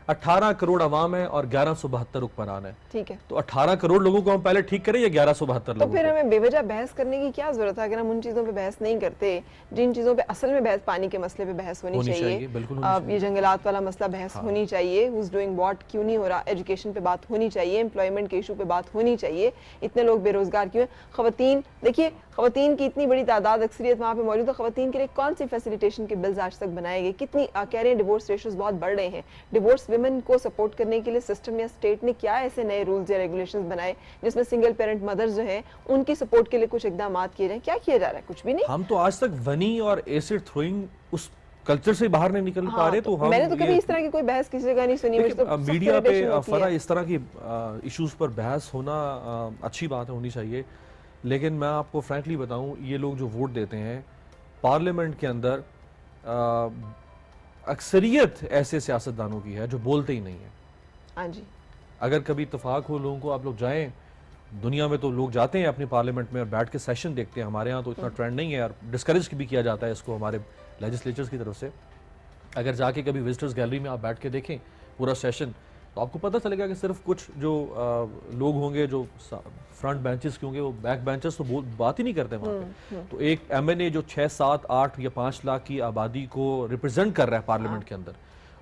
18 کروڑ عوام ہے اور 1172 حکمران ہے. ٹھیک ہے, تو 18 کروڑ لوگوں کو ہم پہلے ٹھیک کریں یا 1172 تو لوگوں پھر ہمیں بے وجہ بحث کرنے کی کیا ضرورت ہے؟ اگر ہم ان چیزوں پہ بحث نہیں کرتے جن چیزوں پہ اصل میں بحث, پانی کے مسئلے پہ بحث ہونی چاہیے, یہ جنگلات والا مسئلہ بحث ہونی چاہیے, who's doing what کیوں نہیں ہو رہا, ایجوکیشن پہ بات ہونی چاہیے, امپلائمنٹ کے ایشو پہ بات ہونی چاہیے, اتنے لوگ بے روزگار کیوں ہیں. خواتین دیکھیے, خواتین کی اتنی بڑی تعداد اکثریت وہاں پہ موجود ہے, خواتین کے لیے کون سی فیسیلیٹیشن کے بلز آج تک بنائے گئے, کتنی کہہ رہے ہیں ڈیورس ریشوز بہت بڑھ رہے ہیں. ڈیورس ویمن کو سپورٹ کرنے کے لیے سسٹم یا اسٹیٹ نے کیا ایسے نئے رولز یا ریگولیشنز بنائے جس میں سنگل پیرنٹ مدرز جو ہیں ان کی سپورٹ کے لیے کچھ اقدامات کیے جائیں؟ کیا کیا جا رہا ہے؟ کچھ بھی نہیں. ہم تو آج تک ونی اور ایسڈ تھروئنگ اس کلچر سے باہر نہیں نکل پا رہے. تو میں نے تو کبھی اس طرح کی کوئی بحث کسی جگہ نہیں سنی. میڈیا پہ فرا اس طرح کی ایشوز پر بحث ہونا اچھی بات ہے, ہونی چاہیے, لیکن میں آپ کو فرینکلی بتاؤں یہ لوگ جو ووٹ دیتے ہیں پارلیمنٹ کے اندر اکثریت ایسے سیاستدانوں کی ہے جو بولتے ہی نہیں ہیں. ہاں جی, اگر کبھی اتفاق ہو لوگوں کو, آپ لوگ جائیں دنیا میں تو لوگ جاتے ہیں اپنی پارلیمنٹ میں اور بیٹھ کے سیشن دیکھتے ہیں. ہمارے ہاں تو اتنا ٹرینڈ نہیں ہے اور ڈسکریج بھی کیا جاتا ہے اس کو ہمارے لیجسلیچرز کی طرف سے. اگر جا کے کبھی وزٹرز گیلری میں آپ بیٹھ کے دیکھیں پورا سیشن تو آپ کو پتہ چلے گا کہ صرف کچھ جو لوگ ہوں گے جو فرنٹ بینچز کے ہوں گے وہ بیک بینچز تو بات ہی نہیں کرتے وہاں پہ. تو ایک ایم این اے جو 6, 7, 8 یا 5 لاکھ کی آبادی کو ریپرزینٹ کر رہا ہے پارلیمنٹ کے اندر,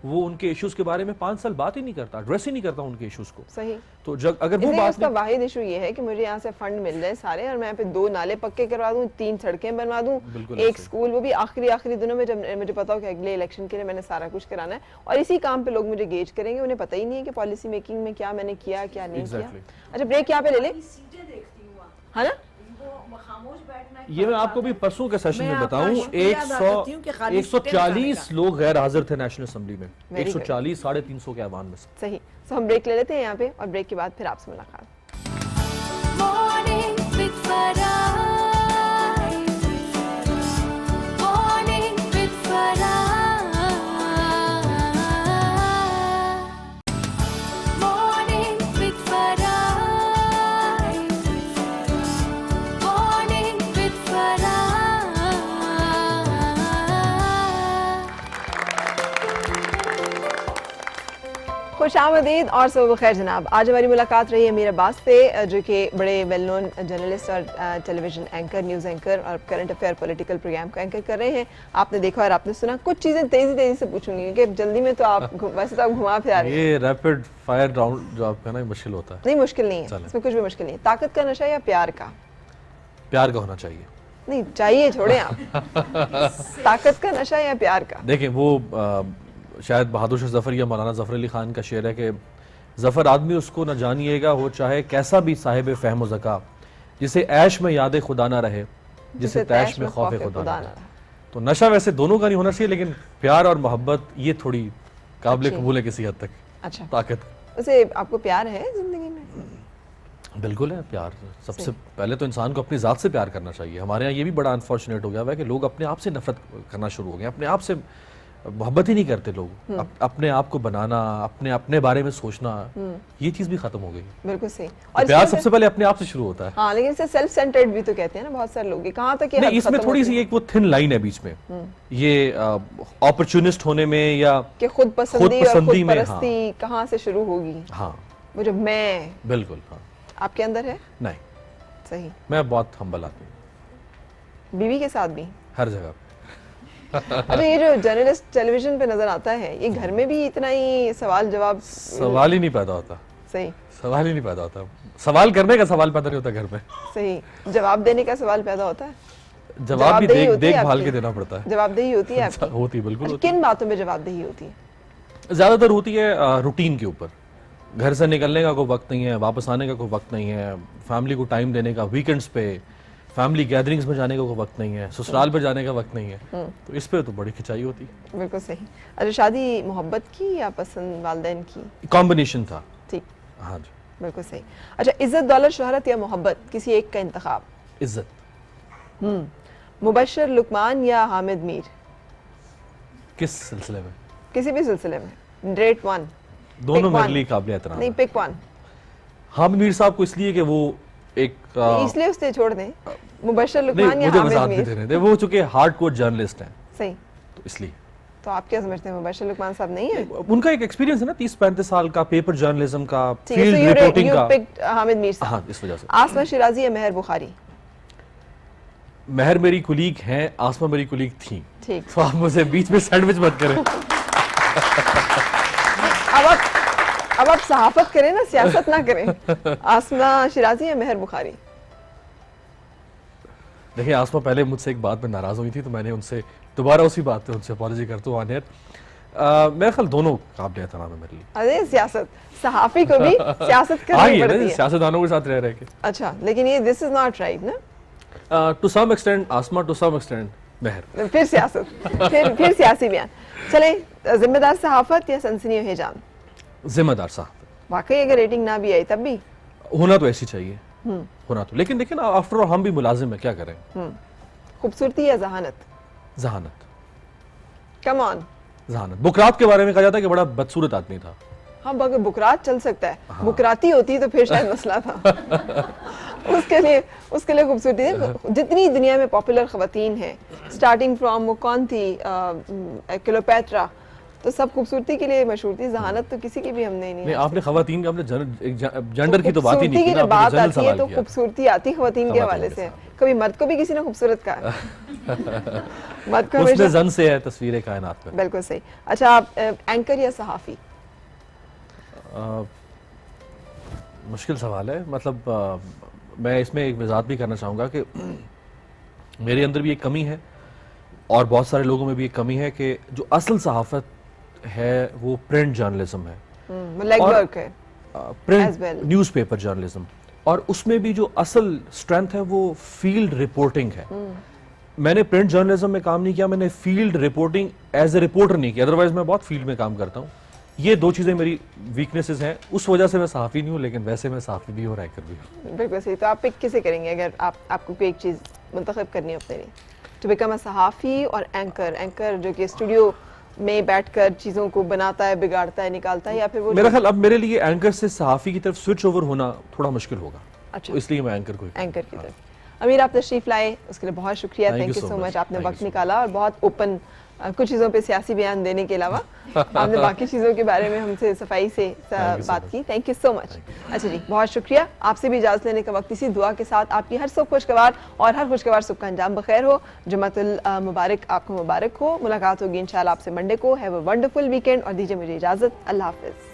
وہ ان کے ایشوز کے بارے میں 5 سال بات ہی نہیں کرتا, ایڈریس ہی نہیں کرتا ان کے ایشوز کو. صحیح. تو اگر وہ اس بات کا واحد ایشو یہ ہے کہ مجھے یہاں سے فنڈ مل رہے ہیں سارے اور میں یہاں پہ 2 نالے پکے کروا دوں, 3 سڑکیں بنوا دوں, ایک اسکول, وہ بھی آخری دنوں میں جب مجھے پتا ہو کہ اگلے الیکشن کے لیے میں نے سارا کچھ کرانا ہے, اور اسی کام پہ لوگ مجھے گیج کریں گے, انہیں پتہ ہی نہیں ہے کہ پالیسی میکنگ میں کیا میں نے کیا کیا نہیں کیا. اچھا بریک یہاں پہ لے لیں, ہے نا. یہ میں آپ کو بھی پرسوں کے سیشن میں بتاؤں 140 لوگ غیر حاضر تھے نیشنل اسمبلی میں, 140 350 کے ایوان میں سے. صحیح. سو ہم بریک لے لیتے ہیں یہاں پہ اور بریک کے بعد پھر آپ سے ملاقات. Morning with Farah. Morning with Farah. Morning with Farah. Morning with Farah. خوش آمدید اور صبح بخیر جناب. آج ہماری ملاقات رہی ہے امیر عباس سے, جو کہ بڑے ویل نون جرنلسٹ اور ٹیلی ویژن اینکر, نیوز اینکر اور کرنٹ افیئر پولیٹیکل پروگرام کا اینکر کر رہے ہیں. آپ نے دیکھا اور آپ نے سنا. کچھ چیزیں تیزی سے پوچھوں گی کیونکہ جلدی میں تو آپ ویسے تو آپ گھما پھرا رہے ہیں. یہ ریپڈ فائر راؤنڈ جو آپ کا نا مشکل ہوتا ہے. نہیں مشکل نہیں ہے, اس میں کچھ بھی مشکل نہیں ہے. طاقت کا نشہ یا پیار کا؟ پیار کا ہونا چاہیے. نہیں چاہیے, چھوڑیں آپ. طاقت کا نشہ یا پیار کا؟ دیکھیں وہ شاید بہادر شاہ ظفر یا مولانا ظفر علی خان کا شعر ہے کہ ظفر آدمی اس کو نہ جانیے گا ہو چاہے کیسا بھی صاحب فہم و ذکا, جسے عیش میں یاد خدا نہ رہے, جسے تیش میں خوف خدا نہ رہے. تو نشہ ویسے دونوں کا نہیں ہونا چاہیے, لیکن پیار اور محبت یہ تھوڑی قابل قبول ہے کسی حد تک. اچھا, طاقت ویسے آپ کو پیار ہے زندگی میں؟ بالکل ہے پیار. سب سے پہلے تو انسان کو اپنی ذات سے پیار کرنا چاہیے. ہمارے یہاں یہ بھی بڑا انفارچونیٹ ہو گیا ہے کہ لوگ اپنے آپ سے نفرت کرنا شروع ہو گئے, اپنے آپ سے محبت ہی نہیں کرتے لوگ. اپنے آپ کو بنانا, اپنے بارے میں سوچنا, یہ چیز بھی ختم ہو گئی. بالکل صحیح. اور پیار سب سے پہلے اپنے آپ سے شروع ہوتا ہے. ہاں لیکن اسے سیلف سینٹرڈ بھی تو کہتے ہیں نا بہت سارے لوگ. کہاں تک نہیں, اس میں تھوڑی سی ایک وہ تھن لائن ہے بیچ میں, یہ اپرچونسٹ ہونے میں یا کہ خود پسندی اور خود میں پرستی کہاں سے شروع ہوگی. ہاں وہ جو میں, بالکل. ہاں آپ کے اندر ہے؟ نہیں, صحیح. میں بہت ہمبل آدمی ہوں, بیوی کے ساتھ بھی, ہر جگہ. اچھا یہ جو جرنلسٹ ٹیلی ویژن پہ نظر آتا ہے, یہ گھر میں بھی اتنا ہی سوال جواب؟ سوال ہی نہیں پیدا ہوتا. صحیح, سوال ہی نہیں پیدا ہوتا. سوال کرنے کا سوال پیدا نہیں ہوتا گھر میں. صحیح. جواب دینے کا سوال پیدا ہوتا ہے؟ جواب بھی دیکھ بھال کے دینا پڑتا ہے. جواب دہی ہوتی ہے آپ کی؟ ہوتی بالکل. کن باتوں میں جواب دہی ہوتی ہے؟ زیادہ تر ہوتی ہے روٹین کے اوپر. گھر سے نکلنے کا کوئی وقت نہیں ہے, واپس آنے کا کوئی وقت نہیں ہے, فیملی کو ٹائم دینے کا, ویکنڈز پہ فیملی گیدرنگز میں جانے کا کوئی وقت نہیں ہے, سسرال پہ جانے کا وقت نہیں ہے. تو اس پہ تو بڑی کھچائی ہوتی ہے. بالکل صحیح. اچھا شادی محبت کی یا پسند والدین کی؟ کمبینیشن تھا. ٹھیک, ہاں جی, بالکل صحیح. اچھا عزت, دولت, شہرت یا محبت, کسی ایک کا انتخاب؟ عزت. مبشر لقمان یا حامد میر؟ کس سلسلے میں؟ کسی بھی سلسلے میں. ریٹ 1. دونوں میرے لیے قابل احترام. نہیں, پک 1. حامد میر صاحب کو اس لیے کہ وہ ایک اس لیے اس سے چھوڑ دیں. مبشر لقمان یا حامد میر؟ وہ چونکہ ہارڈ کور جرنلسٹ ہیں. صحیح, تو اس لیے. تو آپ کیا سمجھتے ہیں مبشر لقمان صاحب نہیں ہے؟ ان کا ایک ایکسپیرینس ہے نا 30-35 سال کا, پیپر جرنلزم کا, فیلڈ رپورٹنگ کا. حامد میر صاحب. ہاں, اس وجہ سے. آسما شیرازی یا مہر بخاری؟ مہر میری کولیگ ہیں, آسما میری کولیگ تھیں. ٹھیک. تو آپ مجھے بیچ میں سینڈوچ مت کریں. اب آپ صحافت کریں نا, سیاست نہ کریں. آسما شیرازی یا مہر بخاری؟ دیکھیں آسما پہلے مجھ سے ایک بات میں ناراض ہوئی تھی, تو میں نے ان سے دوبارہ اسی بات پہ ان سے اپالوجی کرتا ہوں آن ایئر. میرے خیال دونوں قابل احترام ہے میرے لیے. ارے سیاست, صحافی کو بھی سیاست کرنی پڑتی ہے. سیاستدانوں کے ساتھ رہ کے. اچھا لیکن یہ دس از ناٹ رائٹ نا. To some extent Asma, to some extent Mehr. پھر سیاست, پھر سیاسی بیان. چلیں, ذمہ دار صحافت یا سنسنی و ہیجان؟ ذمہ دار صاحب. واقعی اگر ریٹنگ نہ بھی آئی تب بھی ہونا تو ایسی چاہیے, ہونا تو. لیکن دیکھیں نا, آفٹر آل ہم بھی ملازم ہیں, کیا کریں. خوبصورتی یا ذہانت؟ ذہانت. کم آن. ذہانت. بکرات کے بارے میں کہا جاتا ہے کہ بڑا بدصورت آدمی تھا, ہاں اگر بکرات چل سکتا ہے، بکراتی ہوتی تو پھر شاید مسئلہ تھا. اس کے لیے خوبصورتی ہے. جتنی دنیا میں پاپولر خواتین ہیں اسٹارٹنگ فرام وہ کون تھی کلیوپیٹرا، تو سب خوبصورتی کے لیے مشہور تھی. ذہانت تو کسی کی بھی ہم نے نہیں. آپ نے خواتین کا اپنے جنڈر کی تو بات ہی نہیں کی نا، بات آتی ہے تو خوبصورتی آتی خواتین کے حوالے سے. کبھی مرد کو بھی کسی نے خوبصورت کہا؟ مرد کو اس میں زن سے ہے تصویر کائنات میں. بالکل صحیح. اچھا آپ اینکر یا صحافی؟ مشکل سوال ہے. مطلب میں اس میں ایک وضاحت بھی کرنا چاہوں گا کہ میرے اندر بھی ایک کمی ہے اور بہت سارے لوگوں میں بھی ایک کمی ہے کہ جو اصل صحافت ہے وہ پرنٹ جرنلزم ہے، لیگ ورک ہے، پرنٹ نیوز پیپر جرنلزم، اور اس میں بھی جو اصل اسٹرینتھ ہے وہ فیلڈ رپورٹنگ ہے. میں نے پرنٹ جرنلزم میں کام نہیں کیا، میں نے field reporting as a reporter نہیں کیا. ادروائز میں بہت فیلڈ میں کام کرتا ہوں. یہ دو چیزیں میری ویکنیسز ہیں، اس وجہ سے میں صحافی نہیں ہوں، لیکن ویسے میں صحافی بھی ہوں اور اینکر بھی ہوں. بالکل صحیح. تو آپ پک کسے کریں گے اگر آپ کو کوئی ایک چیز منتخب کرنی ہو اپنے لیے؟ ٹو بیکم اے صحافی اور اینکر جو کہ اسٹوڈیو میں بیٹھ کر چیزوں کو بناتا ہے، بگاڑتا ہے، نکالتا ہے، یا پھر وہ میرا خیال اب میرے لیے اینکر سے صحافی کی طرف سوئچ اوور ہونا تھوڑا مشکل ہوگا. اچھا، اس لیے میں اینکر کو اینکر کی طرف. امیر آپ تشریف لائے اس کے لیے بہت شکریہ. تھینک یو سو مچ. آپ نے وقت نکالا اور بہت اوپن کچھ چیزوں پہ سیاسی بیان دینے کے علاوہ آپ نے باقی چیزوں کے بارے میں ہم سے صفائی سے بات کی. تھینک یو سو مچ. اچھا جی، بہت شکریہ. آپ سے بھی اجازت لینے کا وقت اسی دعا کے ساتھ آپ کی ہر صبح خوشگوار اور ہر خوشگوار صبح کا انجام بخیر ہو. جمعۃ المبارک آپ کو مبارک ہو. ملاقات ہوگی انشاءاللہ آپ سے منڈے کو. ہیو اے ونڈرفل ویکینڈ اور دیجیے مجھے اجازت. اللہ حافظ.